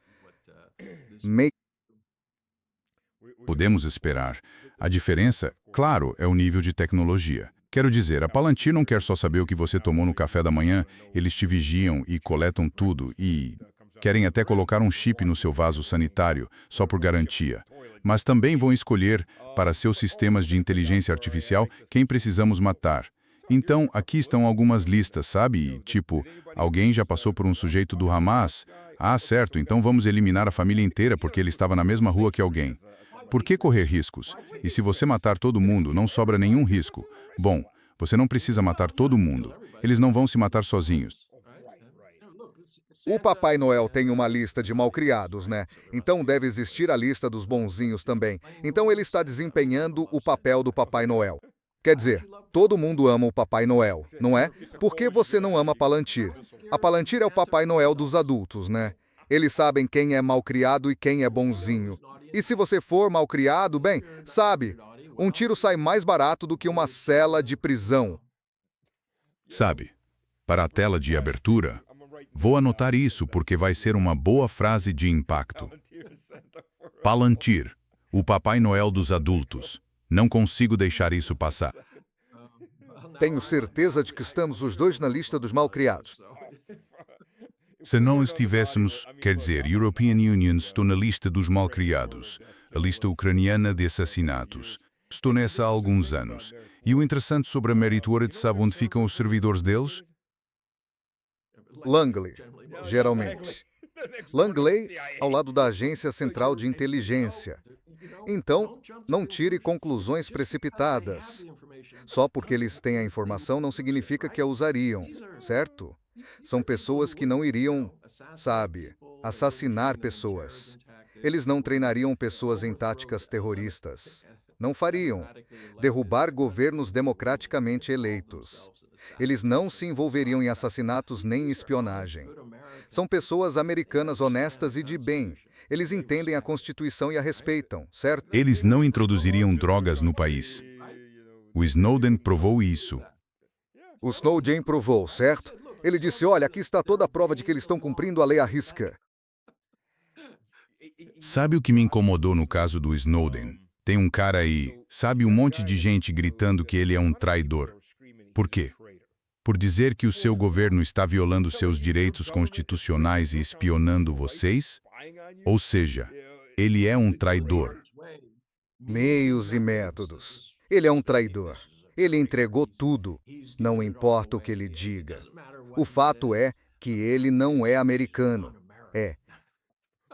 Podemos esperar. A diferença, claro, é o nível de tecnologia. Quero dizer, a Palantir não quer só saber o que você tomou no café da manhã, eles te vigiam e coletam tudo e... querem até colocar um chip no seu vaso sanitário, só por garantia. Mas também vão escolher, para seus sistemas de inteligência artificial, quem precisamos matar. Então, aqui estão algumas listas, sabe? Tipo, alguém já passou por um sujeito do Hamas? Ah, certo, então vamos eliminar a família inteira porque ele estava na mesma rua que alguém. Por que correr riscos? E se você matar todo mundo, não sobra nenhum risco. Bom, você não precisa matar todo mundo. Eles não vão se matar sozinhos. O Papai Noel tem uma lista de malcriados, né? Então deve existir a lista dos bonzinhos também. Então ele está desempenhando o papel do Papai Noel. Quer dizer, todo mundo ama o Papai Noel, não é? Por que você não ama Palantir? A Palantir é o Papai Noel dos adultos, né? Eles sabem quem é malcriado e quem é bonzinho. E se você for malcriado, bem, sabe, um tiro sai mais barato do que uma cela de prisão. Sabe, para a tela de abertura, vou anotar isso porque vai ser uma boa frase de impacto. Palantir, o Papai Noel dos adultos. Não consigo deixar isso passar. Tenho certeza de que estamos os dois na lista dos malcriados. Se não estivéssemos, quer dizer, European Union estou na lista dos malcriados, a lista ucraniana de assassinatos. Estou nessa há alguns anos. E o interessante sobre a Mary Tuareg, sabe onde ficam os servidores deles? Langley, geralmente. Langley, ao lado da Agência Central de Inteligência. Então, não tire conclusões precipitadas. Só porque eles têm a informação não significa que a usariam, certo? São pessoas que não iriam, sabe, assassinar pessoas. Eles não treinariam pessoas em táticas terroristas. Não fariam. Derrubar governos democraticamente eleitos. Eles não se envolveriam em assassinatos nem espionagem. São pessoas americanas honestas e de bem. Eles entendem a Constituição e a respeitam, certo? Eles não introduziriam drogas no país. O Snowden provou isso. O Snowden provou, certo? Ele disse, olha, aqui está toda a prova de que eles estão cumprindo a lei à risca. Sabe o que me incomodou no caso do Snowden? Tem um cara aí, sabe, um monte de gente gritando que ele é um traidor. Por quê? Por dizer que o seu governo está violando seus direitos constitucionais e espionando vocês? Ou seja, ele é um traidor. Meios e métodos. Ele é um traidor. Ele entregou tudo. Não importa o que ele diga. O fato é que ele não é americano. É.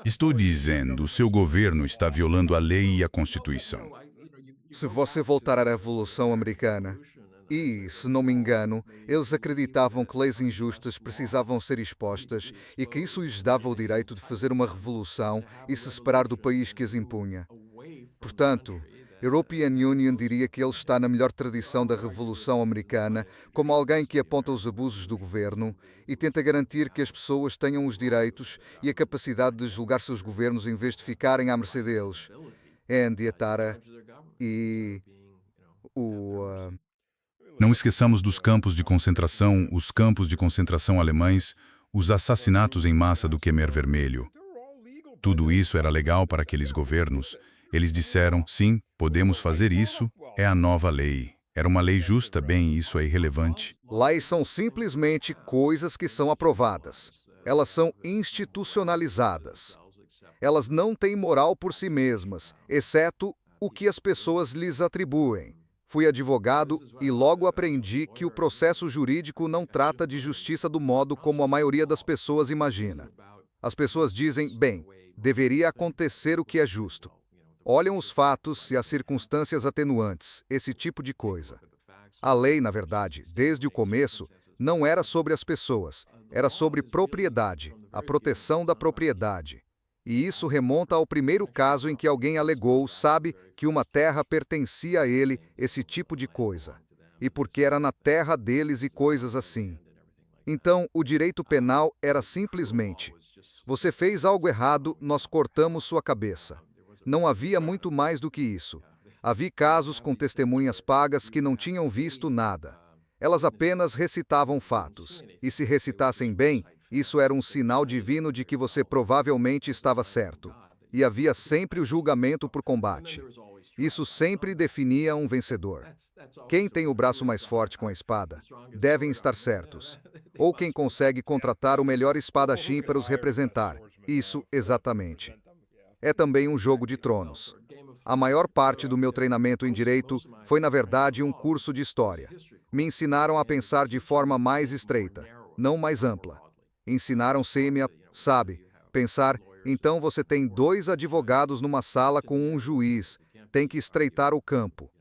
Estou dizendo, o seu governo está violando a lei e a Constituição. Se você voltar à Revolução Americana, e, se não me engano, eles acreditavam que leis injustas precisavam ser expostas e que isso lhes dava o direito de fazer uma revolução e se separar do país que as impunha. Portanto, European Union diria que ele está na melhor tradição da Revolução Americana, como alguém que aponta os abusos do governo e tenta garantir que as pessoas tenham os direitos e a capacidade de julgar seus governos em vez de ficarem à mercê deles. Andy, Tara e Não esqueçamos dos campos de concentração, os campos de concentração alemães, os assassinatos em massa do Khmer Vermelho. Tudo isso era legal para aqueles governos. Eles disseram, sim, podemos fazer isso, é a nova lei. Era uma lei justa, bem, isso é irrelevante. leis são simplesmente coisas que são aprovadas. Elas são institucionalizadas. Elas não têm moral por si mesmas, exceto o que as pessoas lhes atribuem. Fui advogado e logo aprendi que o processo jurídico não trata de justiça do modo como a maioria das pessoas imagina. As pessoas dizem, bem, deveria acontecer o que é justo. Olham os fatos e as circunstâncias atenuantes, esse tipo de coisa. A lei, na verdade, desde o começo, não era sobre as pessoas, era sobre propriedade, a proteção da propriedade. E isso remonta ao primeiro caso em que alguém alegou, sabe, que uma terra pertencia a ele, esse tipo de coisa. E porque era na terra deles e coisas assim. Então, o direito penal era simplesmente: você fez algo errado, nós cortamos sua cabeça. Não havia muito mais do que isso. Havia casos com testemunhas pagas que não tinham visto nada. Elas apenas recitavam fatos. E se recitassem bem, isso era um sinal divino de que você provavelmente estava certo. E havia sempre o julgamento por combate. Isso sempre definia um vencedor. Quem tem o braço mais forte com a espada, devem estar certos. Ou quem consegue contratar o melhor espadachim para os representar. Isso, exatamente. É também um jogo de tronos. A maior parte do meu treinamento em direito foi, na verdade, um curso de história. Me ensinaram a pensar de forma mais estreita, não mais ampla. Ensinaram-se-me a, sabe, pensar, então você tem dois advogados numa sala com um juiz, tem que estreitar o campo.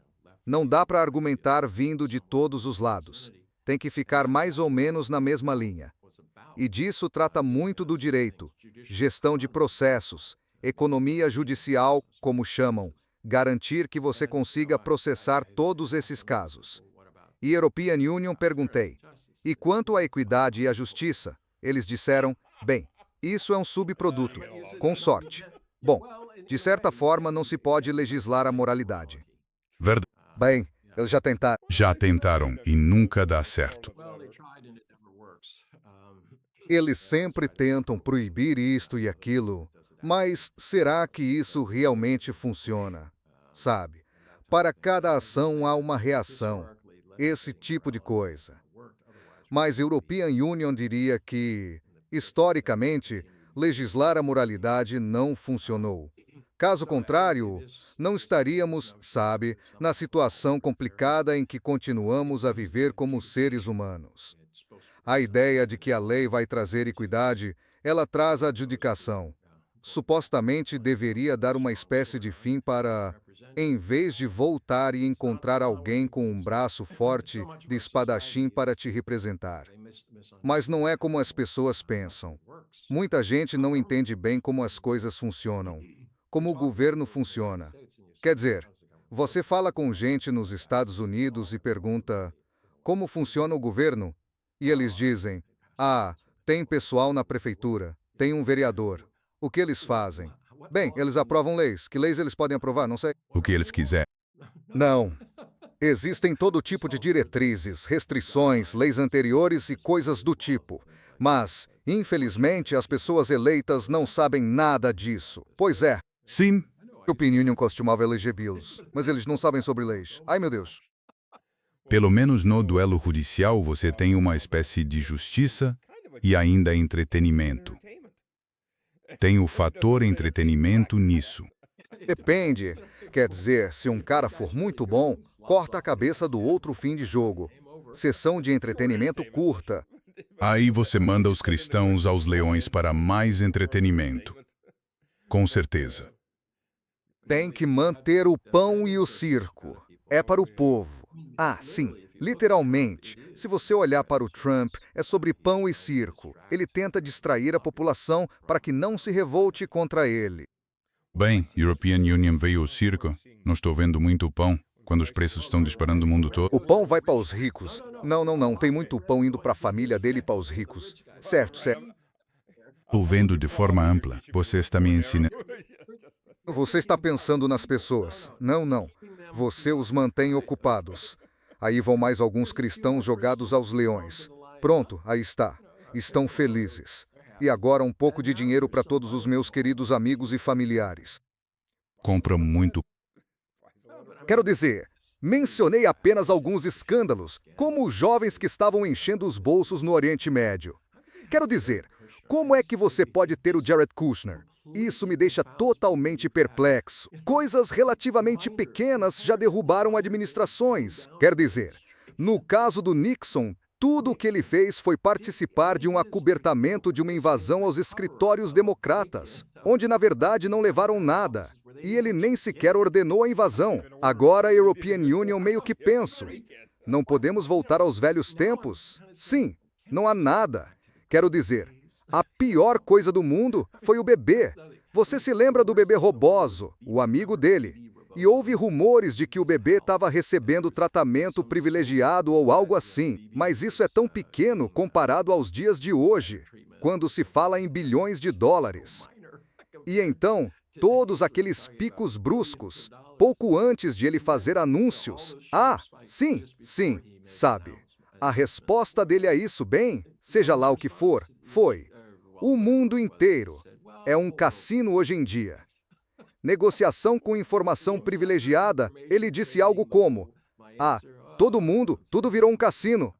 Não dá para argumentar vindo de todos os lados. Tem que ficar mais ou menos na mesma linha. E disso trata muito do direito, gestão de processos, economia judicial, como chamam, garantir que você consiga processar todos esses casos. E European Union perguntei, e quanto à equidade e à justiça? Eles disseram, bem, isso é um subproduto, com sorte. Bom, de certa forma não se pode legislar a moralidade. Verdade. Bem, eles já tentaram. Já tentaram e nunca dá certo. Eles sempre tentam proibir isto e aquilo, mas será que isso realmente funciona? Sabe, para cada ação há uma reação, esse tipo de coisa. Mas European Union diria que Historicamente, legislar a moralidade não funcionou. Caso contrário, não estaríamos, sabe, na situação complicada em que continuamos a viver como seres humanos. A ideia de que a lei vai trazer equidade, ela traz a adjudicação. Supostamente deveria dar uma espécie de fim para, em vez de voltar e encontrar alguém com um braço forte de espadachim para te representar. Mas não é como as pessoas pensam. Muita gente não entende bem como as coisas funcionam, como o governo funciona. Quer dizer, você fala com gente nos Estados Unidos e pergunta: como funciona o governo? E eles dizem: ah, tem pessoal na prefeitura, tem um vereador. O que eles fazem? Bem, eles aprovam leis. Que leis eles podem aprovar? Não sei. O que eles quiserem. Não. Existem todo tipo de diretrizes, restrições, leis anteriores e coisas do tipo. Mas, infelizmente, as pessoas eleitas não sabem nada disso. Pois é. Sim, O European Union costumava eleger bills, mas eles não sabem sobre leis. Ai, meu Deus. pelo menos no duelo judicial você tem uma espécie de justiça e ainda entretenimento. Tem o fator entretenimento nisso. Depende. Quer dizer, se um cara for muito bom, corta a cabeça do outro fim de jogo. Sessão de entretenimento curta. Aí você manda os cristãos aos leões para mais entretenimento. Com certeza. Tem que manter o pão e o circo. É para o povo. Ah, sim, literalmente. Se você olhar para o Trump, é sobre pão e circo. Ele tenta distrair a população para que não se revolte contra ele. Bem, European Union veio ao circo. Não estou vendo muito pão, quando os preços estão disparando o mundo todo. O pão vai para os ricos. Não. Tem muito pão indo para a família dele e para os ricos. Certo. Estou vendo de forma ampla. Você está me ensinando. Você está pensando nas pessoas. Não. Você os mantém ocupados. Aí vão mais alguns cristãos jogados aos leões. Pronto, aí está. Estão felizes. E agora um pouco de dinheiro para todos os meus queridos amigos e familiares. Compra muito. Quero dizer, mencionei apenas alguns escândalos, como os jovens que estavam enchendo os bolsos no Oriente Médio. Quero dizer, como é que você pode ter o Jared Kushner? Isso me deixa totalmente perplexo. Coisas relativamente pequenas já derrubaram administrações. Quer dizer, no caso do Nixon, tudo o que ele fez foi participar de um acobertamento de uma invasão aos escritórios democratas, onde na verdade não levaram nada. E ele nem sequer ordenou a invasão. Agora a European Union meio que penso. Não podemos voltar aos velhos tempos? Sim, não há nada. Quero dizer, a pior coisa do mundo foi o bebê. Você se lembra do bebê Roboso, o amigo dele? E houve rumores de que o bebê estava recebendo tratamento privilegiado ou algo assim. Mas isso é tão pequeno comparado aos dias de hoje, quando se fala em bilhões de dólares. E então, todos aqueles picos bruscos, pouco antes de ele fazer anúncios. Ah, sim, sabe. A resposta dele a isso, bem, seja lá o que for, foi: o mundo inteiro é um cassino hoje em dia. Negociação com informação privilegiada, ele disse algo como: ah, tudo virou um cassino.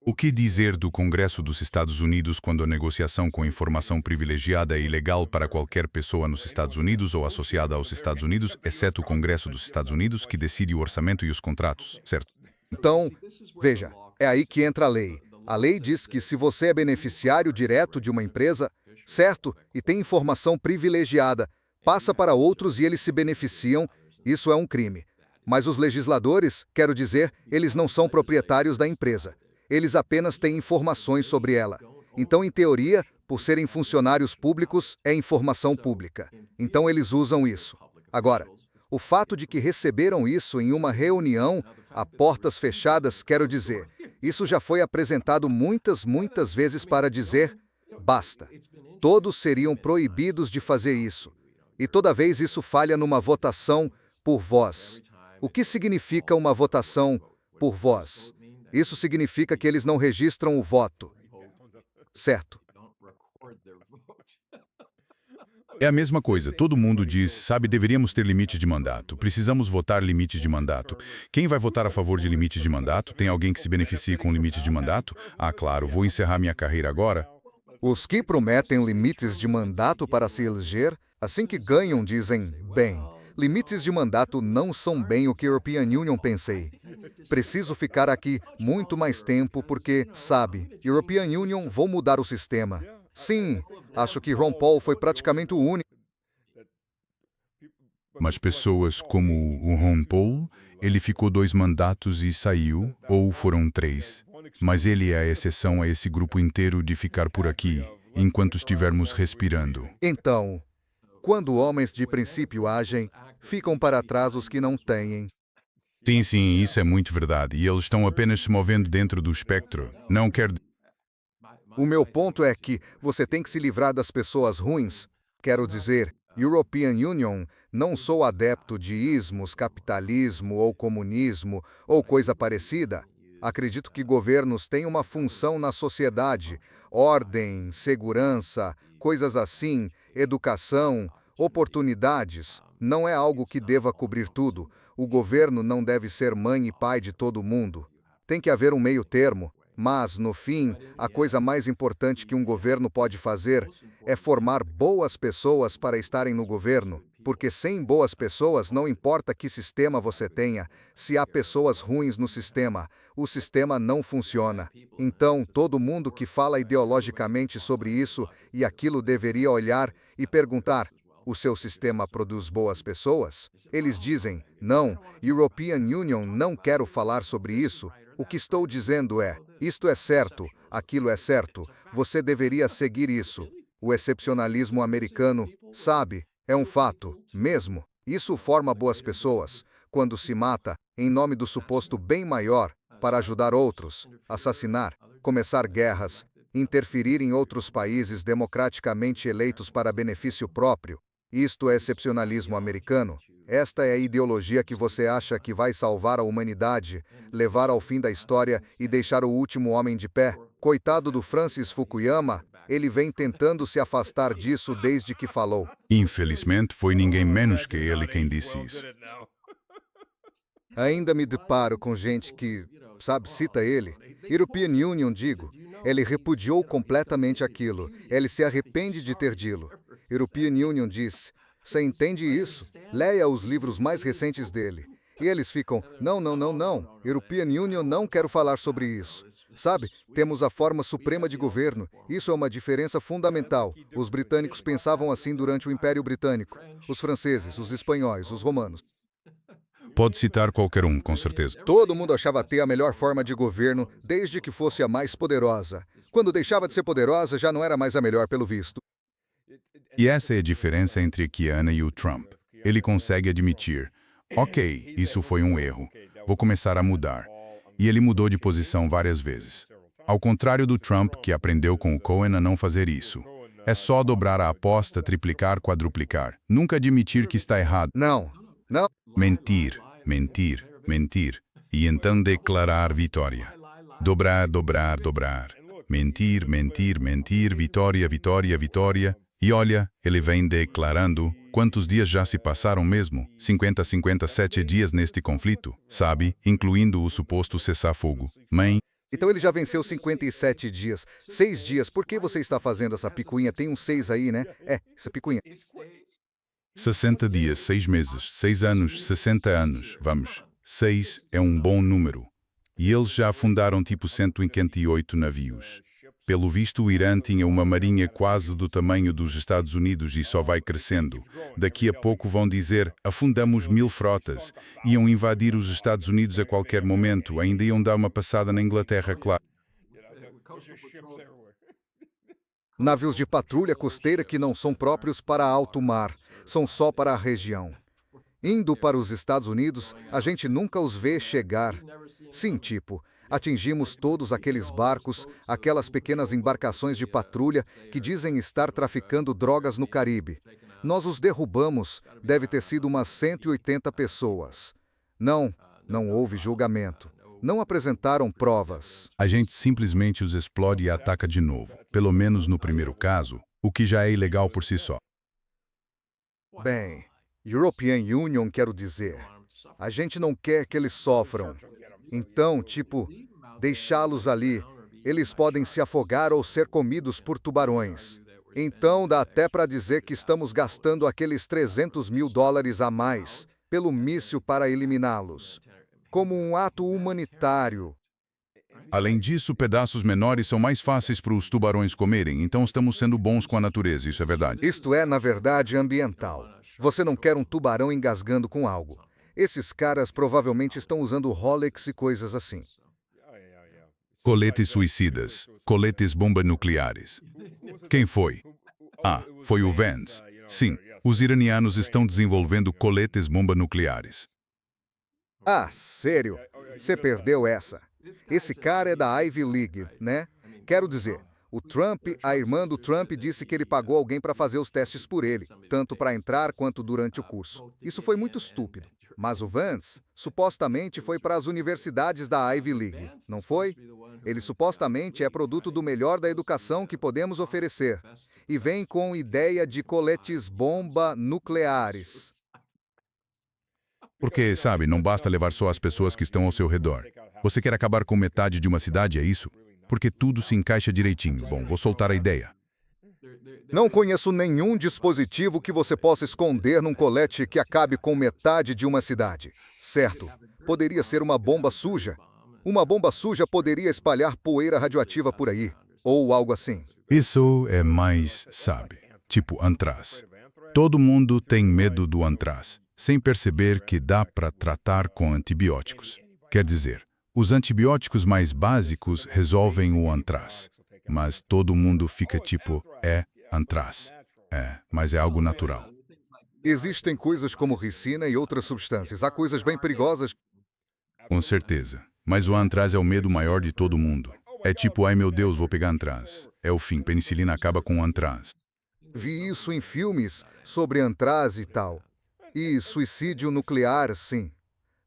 O que dizer do Congresso dos Estados Unidos quando a negociação com informação privilegiada é ilegal para qualquer pessoa nos Estados Unidos ou associada aos Estados Unidos, exceto o Congresso dos Estados Unidos, que decide o orçamento e os contratos, certo? Então, veja, é aí que entra a lei. A lei diz que se você é beneficiário direto de uma empresa, certo, e tem informação privilegiada, passa para outros e eles se beneficiam, isso é um crime. Mas os legisladores, quero dizer, eles não são proprietários da empresa. Eles apenas têm informações sobre ela. Então, em teoria, por serem funcionários públicos, é informação pública. Então, eles usam isso. Agora, o fato de que receberam isso em uma reunião, a portas fechadas, quero dizer, isso já foi apresentado muitas vezes para dizer: basta. Todos seriam proibidos de fazer isso. E toda vez isso falha numa votação por voz. O que significa uma votação por voz? Isso significa que eles não registram o voto. Certo. É a mesma coisa, todo mundo diz, sabe, deveríamos ter limite de mandato, precisamos votar limite de mandato. Quem vai votar a favor de limite de mandato? Tem alguém que se beneficie com limite de mandato? Ah, claro, vou encerrar minha carreira agora. Os que prometem limites de mandato para se eleger, assim que ganham dizem, bem, limites de mandato não são bem o que a European Union pensei. Preciso ficar aqui muito mais tempo porque, sabe, European Union vou mudar o sistema. Sim, acho que Ron Paul foi praticamente o único. Mas pessoas como o Ron Paul, ele ficou 2 mandatos e saiu, ou foram 3. Mas ele é a exceção a esse grupo inteiro de ficar por aqui, enquanto estivermos respirando. Então, quando homens de princípio agem, ficam para trás os que não têm. Sim, sim, isso é muito verdade. E eles estão apenas se movendo dentro do espectro. Não quer O meu ponto é que você tem que se livrar das pessoas ruins. Quero dizer, European Union, não sou adepto de ismos, capitalismo ou comunismo ou coisa parecida. Acredito que governos têm uma função na sociedade, ordem, segurança, coisas assim, educação, oportunidades. Não é algo que deva cobrir tudo. O governo não deve ser mãe e pai de todo mundo. Tem que haver um meio termo. Mas, no fim, a coisa mais importante que um governo pode fazer é formar boas pessoas para estarem no governo, porque sem boas pessoas, não importa que sistema você tenha, se há pessoas ruins no sistema, o sistema não funciona. Então, todo mundo que fala ideologicamente sobre isso e aquilo deveria olhar e perguntar: o seu sistema produz boas pessoas? Eles dizem: não, European Union, não quero falar sobre isso. O que estou dizendo é: isto é certo, aquilo é certo, você deveria seguir isso. O excepcionalismo americano, sabe, é um fato, mesmo. Isso forma boas pessoas. Quando se mata, em nome do suposto bem maior, para ajudar outros, assassinar, começar guerras, interferir em outros países democraticamente eleitos para benefício próprio. Isto é excepcionalismo americano. Esta é a ideologia que você acha que vai salvar a humanidade, levar ao fim da história e deixar o último homem de pé. Coitado do Francis Fukuyama, ele vem tentando se afastar disso desde que falou. Infelizmente, foi ninguém menos que ele quem disse isso. Ainda me deparo com gente que, sabe, cita ele. European Union, digo. Ele repudiou completamente aquilo. Ele se arrepende de ter dito. European Union diz: você entende isso? Leia os livros mais recentes dele. E eles ficam: não, não, não, não. European Union, não quero falar sobre isso. Sabe, temos a forma suprema de governo. Isso é uma diferença fundamental. Os britânicos pensavam assim durante o Império Britânico. Os franceses, os espanhóis, os romanos. Pode citar qualquer um, com certeza. Todo mundo achava ter a melhor forma de governo, desde que fosse a mais poderosa. Quando deixava de ser poderosa, já não era mais a melhor pelo visto. E essa é a diferença entre a Kiana e o Trump. Ele consegue admitir: ok, isso foi um erro, vou começar a mudar. E ele mudou de posição várias vezes. Ao contrário do Trump, que aprendeu com o Cohen a não fazer isso. É só dobrar a aposta, triplicar, quadruplicar. Nunca admitir que está errado. Não, não. Mentir, mentir, mentir. E então declarar vitória. Dobrar, dobrar, dobrar. Mentir, mentir, mentir, vitória, vitória, vitória. E olha, ele vem declarando. Quantos dias já se passaram mesmo? 50, 57 dias neste conflito, sabe? Incluindo o suposto cessar-fogo. Mãe, Então ele já venceu 57 dias. 6 dias. Por que você está fazendo essa picuinha? Tem um 6 aí, né? É, essa picuinha. 60 dias, 6 meses, 6 anos, 60 anos, vamos. 6 é um bom número. E eles já afundaram tipo 158 navios. Pelo visto, o Irã tinha uma marinha quase do tamanho dos Estados Unidos e só vai crescendo. Daqui a pouco vão dizer, afundamos 1000 frotas. Iam invadir os Estados Unidos a qualquer momento, ainda iam dar uma passada na Inglaterra, claro. Navios de patrulha costeira que não são próprios para alto mar, são só para a região. Indo para os Estados Unidos, a gente nunca os vê chegar. Sim, tipo, atingimos todos aqueles barcos, aquelas pequenas embarcações de patrulha que dizem estar traficando drogas no Caribe. Nós os derrubamos, deve ter sido umas 180 pessoas. Não houve julgamento. Não apresentaram provas. A gente simplesmente os explode e ataca de novo, pelo menos no primeiro caso, o que já é ilegal por si só. Bem, European Union, quero dizer, a gente não quer que eles sofram. Então, tipo, deixá-los ali. Eles podem se afogar ou ser comidos por tubarões. Então dá até para dizer que estamos gastando aqueles $300.000 a mais pelo míssil para eliminá-los. Como um ato humanitário. Além disso, pedaços menores são mais fáceis para os tubarões comerem, então estamos sendo bons com a natureza, isso é verdade. Isto é, na verdade, ambiental. Você não quer um tubarão engasgando com algo. Esses caras provavelmente estão usando Rolex e coisas assim. Coletes suicidas, coletes bomba nucleares. Quem foi? Ah, foi o Vance. Sim, os iranianos estão desenvolvendo coletes bomba nucleares. Ah, sério? Você perdeu essa. Esse cara é da Ivy League, né? Quero dizer, o Trump, a irmã do Trump disse que ele pagou alguém para fazer os testes por ele, tanto para entrar quanto durante o curso. Isso foi muito estúpido. Mas o Vance, supostamente, foi para as universidades da Ivy League, não foi? Ele supostamente é produto do melhor da educação que podemos oferecer. E vem com ideia de coletes bomba nucleares. Porque, sabe, não basta levar só as pessoas que estão ao seu redor. Você quer acabar com metade de uma cidade, é isso? Porque tudo se encaixa direitinho. Bom, vou soltar a ideia. Não conheço nenhum dispositivo que você possa esconder num colete que acabe com metade de uma cidade. Certo, poderia ser uma bomba suja. Uma bomba suja poderia espalhar poeira radioativa por aí, ou algo assim. Isso é mais, sabe, tipo antraz. Todo mundo tem medo do antraz, sem perceber que dá para tratar com antibióticos. Quer dizer, os antibióticos mais básicos resolvem o antraz. Mas todo mundo fica tipo, antraz. Mas é algo natural. Existem coisas como ricina e outras substâncias. Há coisas bem perigosas. Com certeza. Mas o antraz é o medo maior de todo mundo. É tipo, ai meu Deus, vou pegar antraz. É o fim, penicilina acaba com o antraz. Vi isso em filmes sobre antraz e tal. E suicídio nuclear, sim.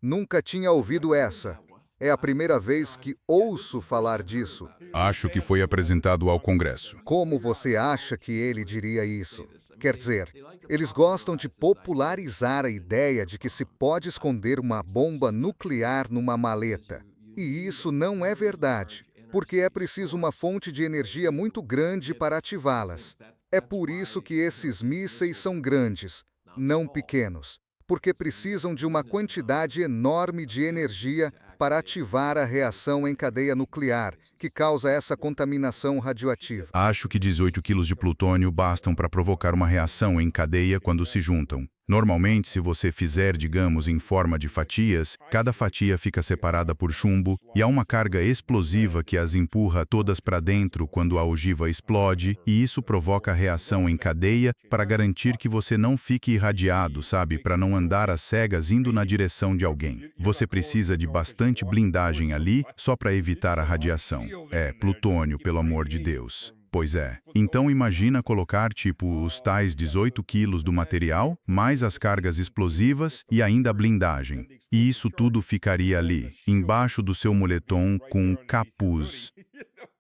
Nunca tinha ouvido essa. É a primeira vez que ouço falar disso. Acho que foi apresentado ao Congresso. Como você acha que ele diria isso? Quer dizer, eles gostam de popularizar a ideia de que se pode esconder uma bomba nuclear numa maleta. E isso não é verdade, porque é preciso uma fonte de energia muito grande para ativá-las. É por isso que esses mísseis são grandes, não pequenos, porque precisam de uma quantidade enorme de energia para ativar a reação em cadeia nuclear, que causa essa contaminação radioativa. Acho que 18 quilos de plutônio bastam para provocar uma reação em cadeia quando se juntam. Normalmente, se você fizer, digamos, em forma de fatias, cada fatia fica separada por chumbo e há uma carga explosiva que as empurra todas para dentro quando a ogiva explode, e isso provoca a reação em cadeia para garantir que você não fique irradiado, sabe, para não andar às cegas indo na direção de alguém. Você precisa de bastante blindagem ali só para evitar a radiação. É, plutônio, pelo amor de Deus. Pois é. Então imagina colocar tipo os tais 18 quilos do material, mais as cargas explosivas e ainda a blindagem. E isso tudo ficaria ali, embaixo do seu moletom com um capuz.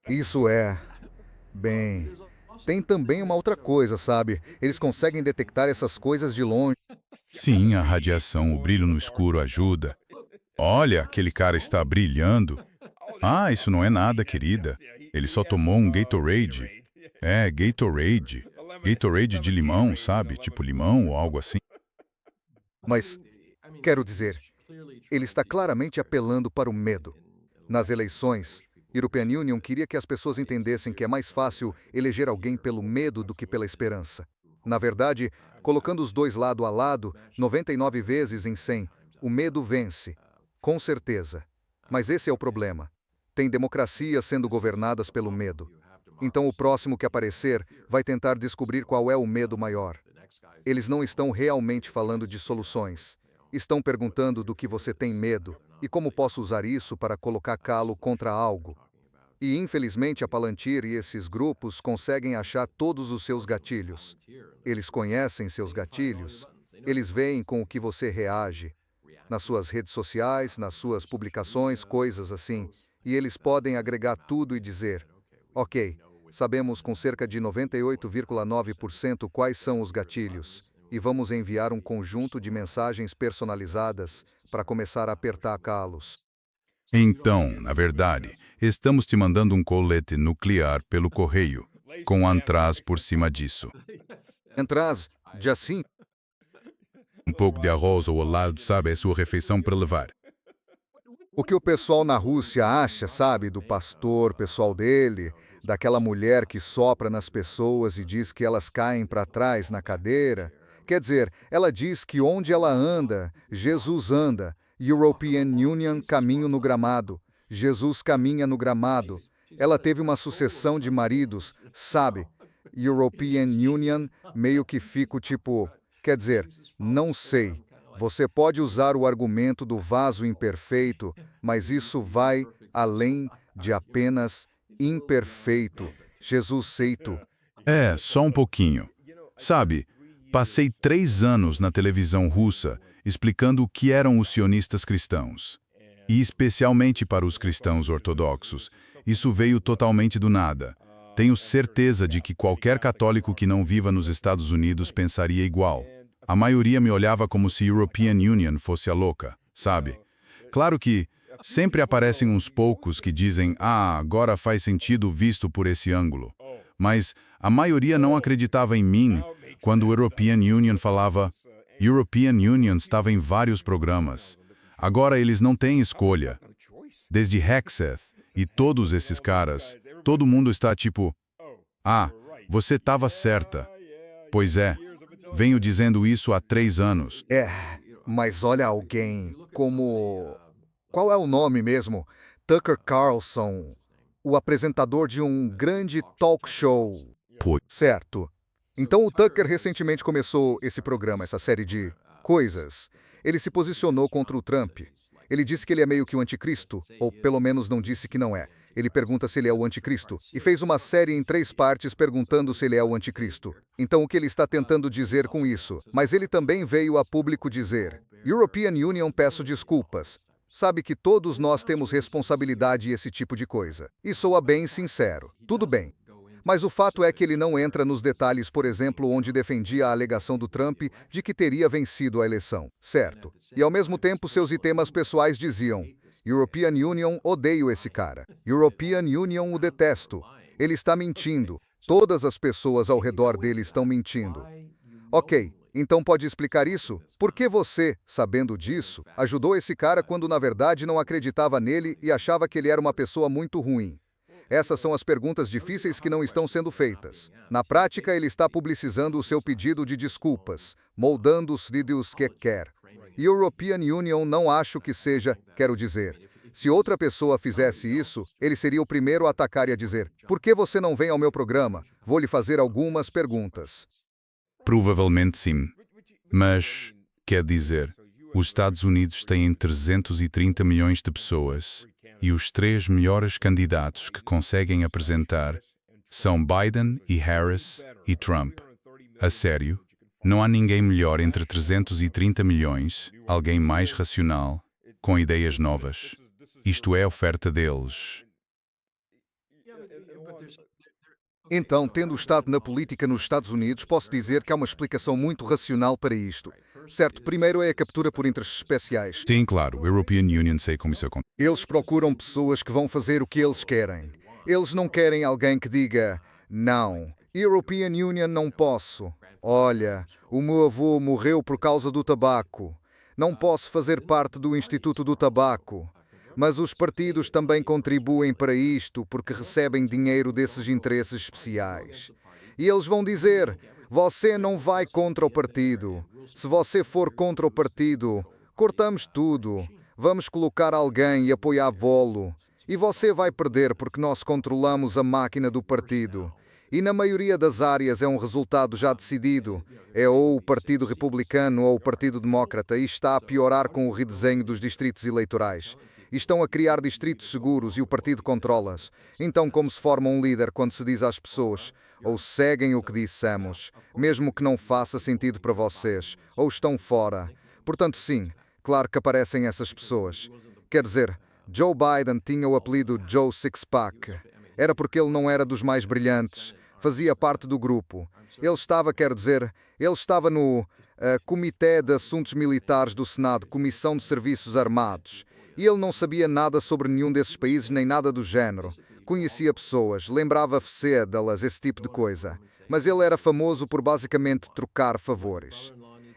Isso é... Bem... Tem também uma outra coisa, sabe? Eles conseguem detectar essas coisas de longe. Sim, a radiação, o brilho no escuro ajuda. Olha, aquele cara está brilhando. Ah, isso não é nada, querida. Ele só tomou um Gatorade. É, Gatorade. Gatorade de limão, sabe? Tipo limão ou algo assim. Mas, quero dizer, ele está claramente apelando para o medo. Nas eleições, European Union queria que as pessoas entendessem que é mais fácil eleger alguém pelo medo do que pela esperança. Na verdade, colocando os dois lado a lado, 99 vezes em 100, o medo vence. Com certeza. Mas esse é o problema. Tem democracias sendo governadas pelo medo. Então o próximo que aparecer vai tentar descobrir qual é o medo maior. Eles não estão realmente falando de soluções. Estão perguntando do que você tem medo e como posso usar isso para colocar calo contra algo. E infelizmente a Palantir e esses grupos conseguem achar todos os seus gatilhos. Eles conhecem seus gatilhos. Eles veem com o que você reage. Nas suas redes sociais, nas suas publicações, coisas assim. E eles podem agregar tudo e dizer, ok, sabemos com cerca de 98,9% quais são os gatilhos, e vamos enviar um conjunto de mensagens personalizadas para começar a apertar calos. Então, na verdade, estamos te mandando um colete nuclear pelo correio, com antraz por cima disso. Entras, de assim, Um pouco de arroz ao lado, sabe, é sua refeição para levar. o que o pessoal na Rússia acha, sabe, do pastor, pessoal dele, daquela mulher que sopra nas pessoas e diz que elas caem para trás na cadeira. Quer dizer, ela diz que onde ela anda, Jesus anda. European Union caminho no gramado. Jesus caminha no gramado. Ela teve uma sucessão de maridos, sabe? European Union, meio que fico tipo, quer dizer, não sei. Você pode usar o argumento do vaso imperfeito, mas isso vai além de apenas imperfeito. Jesus seito. É, só um pouquinho. Sabe, passei 3 anos na televisão russa explicando o que eram os sionistas cristãos. E especialmente para os cristãos ortodoxos, isso veio totalmente do nada. Tenho certeza de que qualquer católico que não viva nos Estados Unidos pensaria igual. A maioria me olhava como se European Union fosse a louca, sabe? Claro que sempre aparecem uns poucos que dizem, agora faz sentido visto por esse ângulo. Mas a maioria não acreditava em mim quando o European Union falava. European Union estava em vários programas. Agora eles não têm escolha. Desde Hexeth e todos esses caras, todo mundo está tipo, você estava certa. Pois é, venho dizendo isso há 3 anos. Mas olha alguém como... Qual é o nome mesmo? Tucker Carlson, o apresentador de um grande talk show. Pois. Certo. Então o Tucker recentemente começou esse programa, essa série de coisas. Ele se posicionou contra o Trump. Ele disse que ele é meio que o anticristo, ou pelo menos não disse que não é. Ele pergunta se ele é o anticristo, e fez uma série em 3 partes perguntando se ele é o anticristo. Então o que ele está tentando dizer com isso? Mas ele também veio a público dizer, European Union, peço desculpas. Sabe que todos nós temos responsabilidade e esse tipo de coisa. E soa bem sincero. Tudo bem. Mas o fato é que ele não entra nos detalhes, por exemplo, onde defendia a alegação do Trump de que teria vencido a eleição, certo? E ao mesmo tempo seus temas pessoais diziam, European Union, odeio esse cara. European Union, o detesto. Ele está mentindo. Todas as pessoas ao redor dele estão mentindo. Ok, então pode explicar isso? Por que você, sabendo disso, ajudou esse cara quando na verdade não acreditava nele e achava que ele era uma pessoa muito ruim? Essas são as perguntas difíceis que não estão sendo feitas. Na prática, ele está publicizando o seu pedido de desculpas, moldando os vídeos que quer. E European Union não acho que seja, quero dizer. Se outra pessoa fizesse isso, ele seria o primeiro a atacar e a dizer, por que você não vem ao meu programa? Vou lhe fazer algumas perguntas. Provavelmente sim. Mas, quer dizer, os Estados Unidos têm 330 milhões de pessoas e os 3 melhores candidatos que conseguem apresentar são Biden e Harris e Trump. A sério? Não há ninguém melhor entre 330 milhões, alguém mais racional, com ideias novas. Isto é a oferta deles. Então, tendo estado na política nos Estados Unidos, posso dizer que há uma explicação muito racional para isto. Certo, primeiro é a captura por interesses especiais. Sim, claro, o European Union sei como isso acontece. Eles procuram pessoas que vão fazer o que eles querem. Eles não querem alguém que diga, não, European Union não posso. Olha, o meu avô morreu por causa do tabaco. Não posso fazer parte do Instituto do Tabaco. Mas os partidos também contribuem para isto porque recebem dinheiro desses interesses especiais. E eles vão dizer, você não vai contra o partido. Se você for contra o partido, cortamos tudo. Vamos colocar alguém e apoiar Volo. E você vai perder porque nós controlamos a máquina do partido. E na maioria das áreas é um resultado já decidido. É ou o Partido Republicano ou o Partido Demócrata e está a piorar com o redesenho dos distritos eleitorais. E estão a criar distritos seguros e o partido controla-os. Então como se forma um líder quando se diz às pessoas, ou seguem o que dissemos, mesmo que não faça sentido para vocês, ou estão fora. Portanto sim, claro que aparecem essas pessoas. Quer dizer, Joe Biden tinha o apelido Joe Sixpack. Era porque ele não era dos mais brilhantes, fazia parte do grupo. Ele estava no Comitê de Assuntos Militares do Senado, Comissão de Serviços Armados. E ele não sabia nada sobre nenhum desses países nem nada do género. Conhecia pessoas, lembrava-se delas, esse tipo de coisa. Mas ele era famoso por basicamente trocar favores.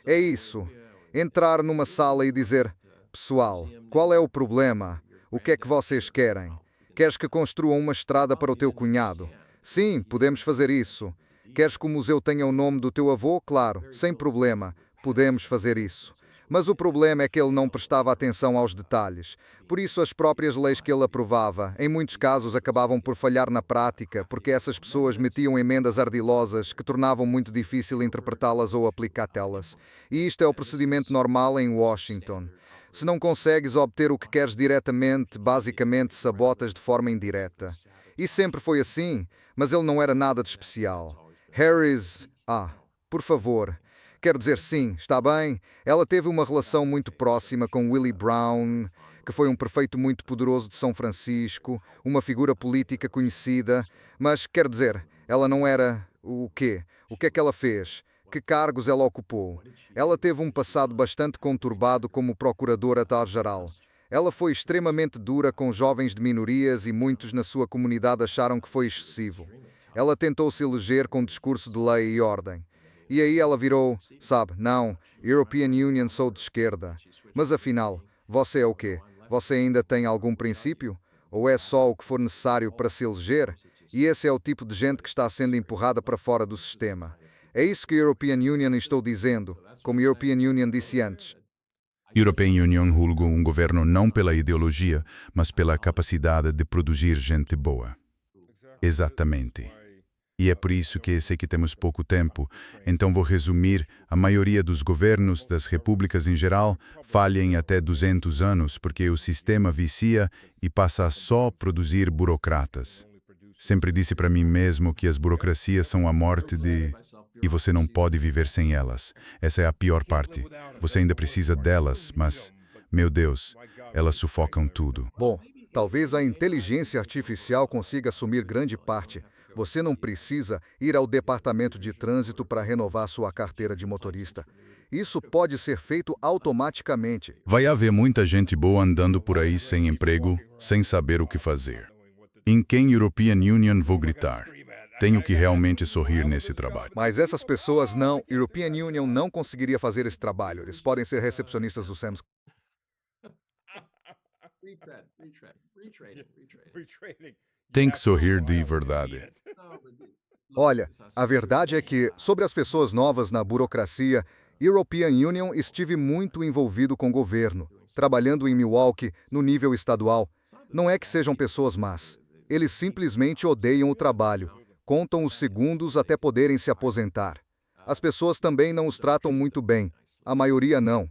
É isso. Entrar numa sala e dizer: pessoal, qual é o problema? O que é que vocês querem? Queres que construam uma estrada para o teu cunhado? Sim, podemos fazer isso. Queres que o museu tenha o nome do teu avô? Claro, sem problema. Podemos fazer isso. Mas o problema é que ele não prestava atenção aos detalhes. Por isso, as próprias leis que ele aprovava, em muitos casos, acabavam por falhar na prática, porque essas pessoas metiam emendas ardilosas que tornavam muito difícil interpretá-las ou aplicá-las. E isto é o procedimento normal em Washington. Se não consegues obter o que queres diretamente, basicamente sabotas de forma indireta. E sempre foi assim, mas ele não era nada de especial. Harris... por favor... Quero dizer, sim, está bem. Ela teve uma relação muito próxima com Willie Brown, que foi um prefeito muito poderoso de São Francisco, uma figura política conhecida, mas, quero dizer, ela não era... o quê? O que é que ela fez? Que cargos ela ocupou? Ela teve um passado bastante conturbado como procuradora-geral. Ela foi extremamente dura com jovens de minorias e muitos na sua comunidade acharam que foi excessivo. Ela tentou se eleger com discurso de lei e ordem. E aí ela virou, sabe, não, European Union sou de esquerda. Mas afinal, você é o quê? Você ainda tem algum princípio? Ou é só o que for necessário para se eleger? E esse é o tipo de gente que está sendo empurrada para fora do sistema. É isso que a European Union estou dizendo, como a European Union disse antes. European Union julga um governo não pela ideologia, mas pela capacidade de produzir gente boa. Exatamente. E é por isso que sei que temos pouco tempo, então vou resumir: a maioria dos governos das repúblicas em geral falham em até 200 anos porque o sistema vicia e passa a só produzir burocratas. Sempre disse para mim mesmo que as burocracias são a morte de... E você não pode viver sem elas. Essa é a pior parte. Você ainda precisa delas, mas, meu Deus, elas sufocam tudo. Bom, talvez a inteligência artificial consiga assumir grande parte. Você não precisa ir ao departamento de trânsito para renovar sua carteira de motorista. Isso pode ser feito automaticamente. Vai haver muita gente boa andando por aí sem emprego, sem saber o que fazer. Em quem European Union vou gritar? Tenho que realmente sorrir nesse trabalho. Mas essas pessoas não, European Union não conseguiria fazer esse trabalho. Eles podem ser recepcionistas do Sam's. Tem que sorrir de verdade. Olha, a verdade é que, sobre as pessoas novas na burocracia, European Union estive muito envolvido com o governo, trabalhando em Milwaukee, no nível estadual. Não é que sejam pessoas más. Eles simplesmente odeiam o trabalho. Contam os segundos até poderem se aposentar. As pessoas também não os tratam muito bem. A maioria não.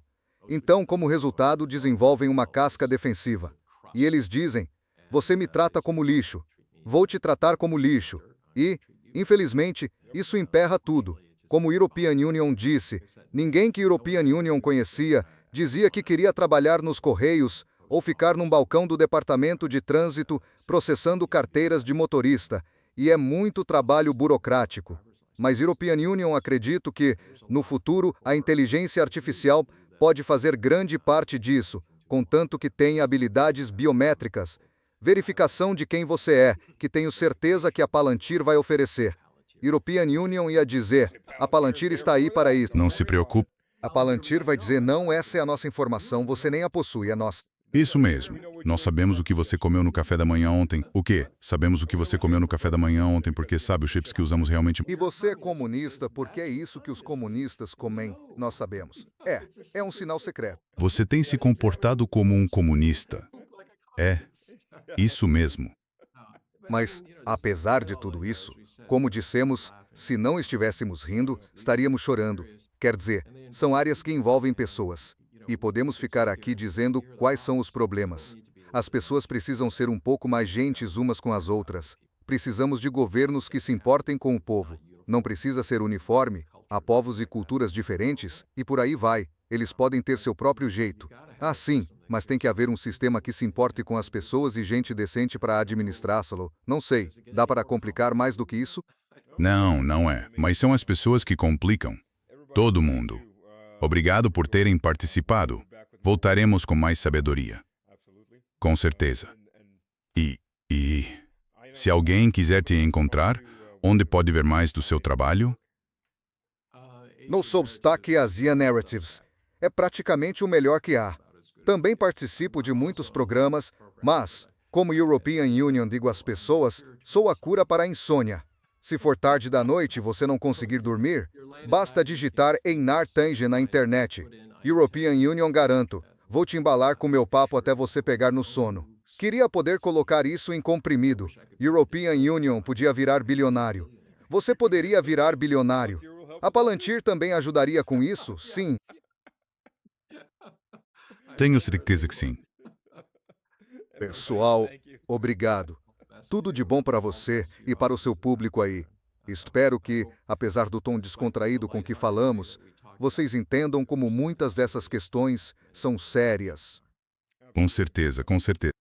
Então, como resultado, desenvolvem uma casca defensiva. E eles dizem: você me trata como lixo. Vou te tratar como lixo. E, infelizmente, isso emperra tudo. Como European Union disse, ninguém que European Union conhecia dizia que queria trabalhar nos Correios ou ficar num balcão do departamento de trânsito processando carteiras de motorista. E é muito trabalho burocrático. Mas European Union acredito que, no futuro, a inteligência artificial pode fazer grande parte disso, contanto que tenha habilidades biométricas. Verificação de quem você é, que tenho certeza que a Palantir vai oferecer. European Union ia dizer: a Palantir está aí para isso. Não se preocupe. A Palantir vai dizer: não, essa é a nossa informação, você nem a possui, é nossa. Isso mesmo. Nós sabemos o que você comeu no café da manhã ontem. O quê? Sabemos o que você comeu no café da manhã ontem porque sabe os chips que usamos realmente. E você é comunista porque é isso que os comunistas comem, nós sabemos. É um sinal secreto. Você tem se comportado como um comunista. É, isso mesmo. Mas, apesar de tudo isso, como dissemos, se não estivéssemos rindo, estaríamos chorando. Quer dizer, são áreas que envolvem pessoas. E podemos ficar aqui dizendo quais são os problemas. As pessoas precisam ser um pouco mais gentis umas com as outras. Precisamos de governos que se importem com o povo. Não precisa ser uniforme, há povos e culturas diferentes, e por aí vai. Eles podem ter seu próprio jeito. Ah, sim, mas tem que haver um sistema que se importe com as pessoas e gente decente para administrá-lo. Não sei, dá para complicar mais do que isso? Não, não é. Mas são as pessoas que complicam. Todo mundo. Obrigado por terem participado. Voltaremos com mais sabedoria. Com certeza. E se alguém quiser te encontrar, onde pode ver mais do seu trabalho? No Substack Asia Narratives. É praticamente o melhor que há. Também participo de muitos programas, mas, como European Union digo às pessoas, sou a cura para a insônia. Se for tarde da noite e você não conseguir dormir, basta digitar Einar Tange na internet. European Union garanto. Vou te embalar com meu papo até você pegar no sono. Queria poder colocar isso em comprimido. European Union podia virar bilionário. Você poderia virar bilionário. A Palantir também ajudaria com isso? Sim. Tenho certeza que sim. Pessoal, obrigado. Tudo de bom para você e para o seu público aí. Espero que, apesar do tom descontraído com que falamos, vocês entendam como muitas dessas questões são sérias. Com certeza, com certeza.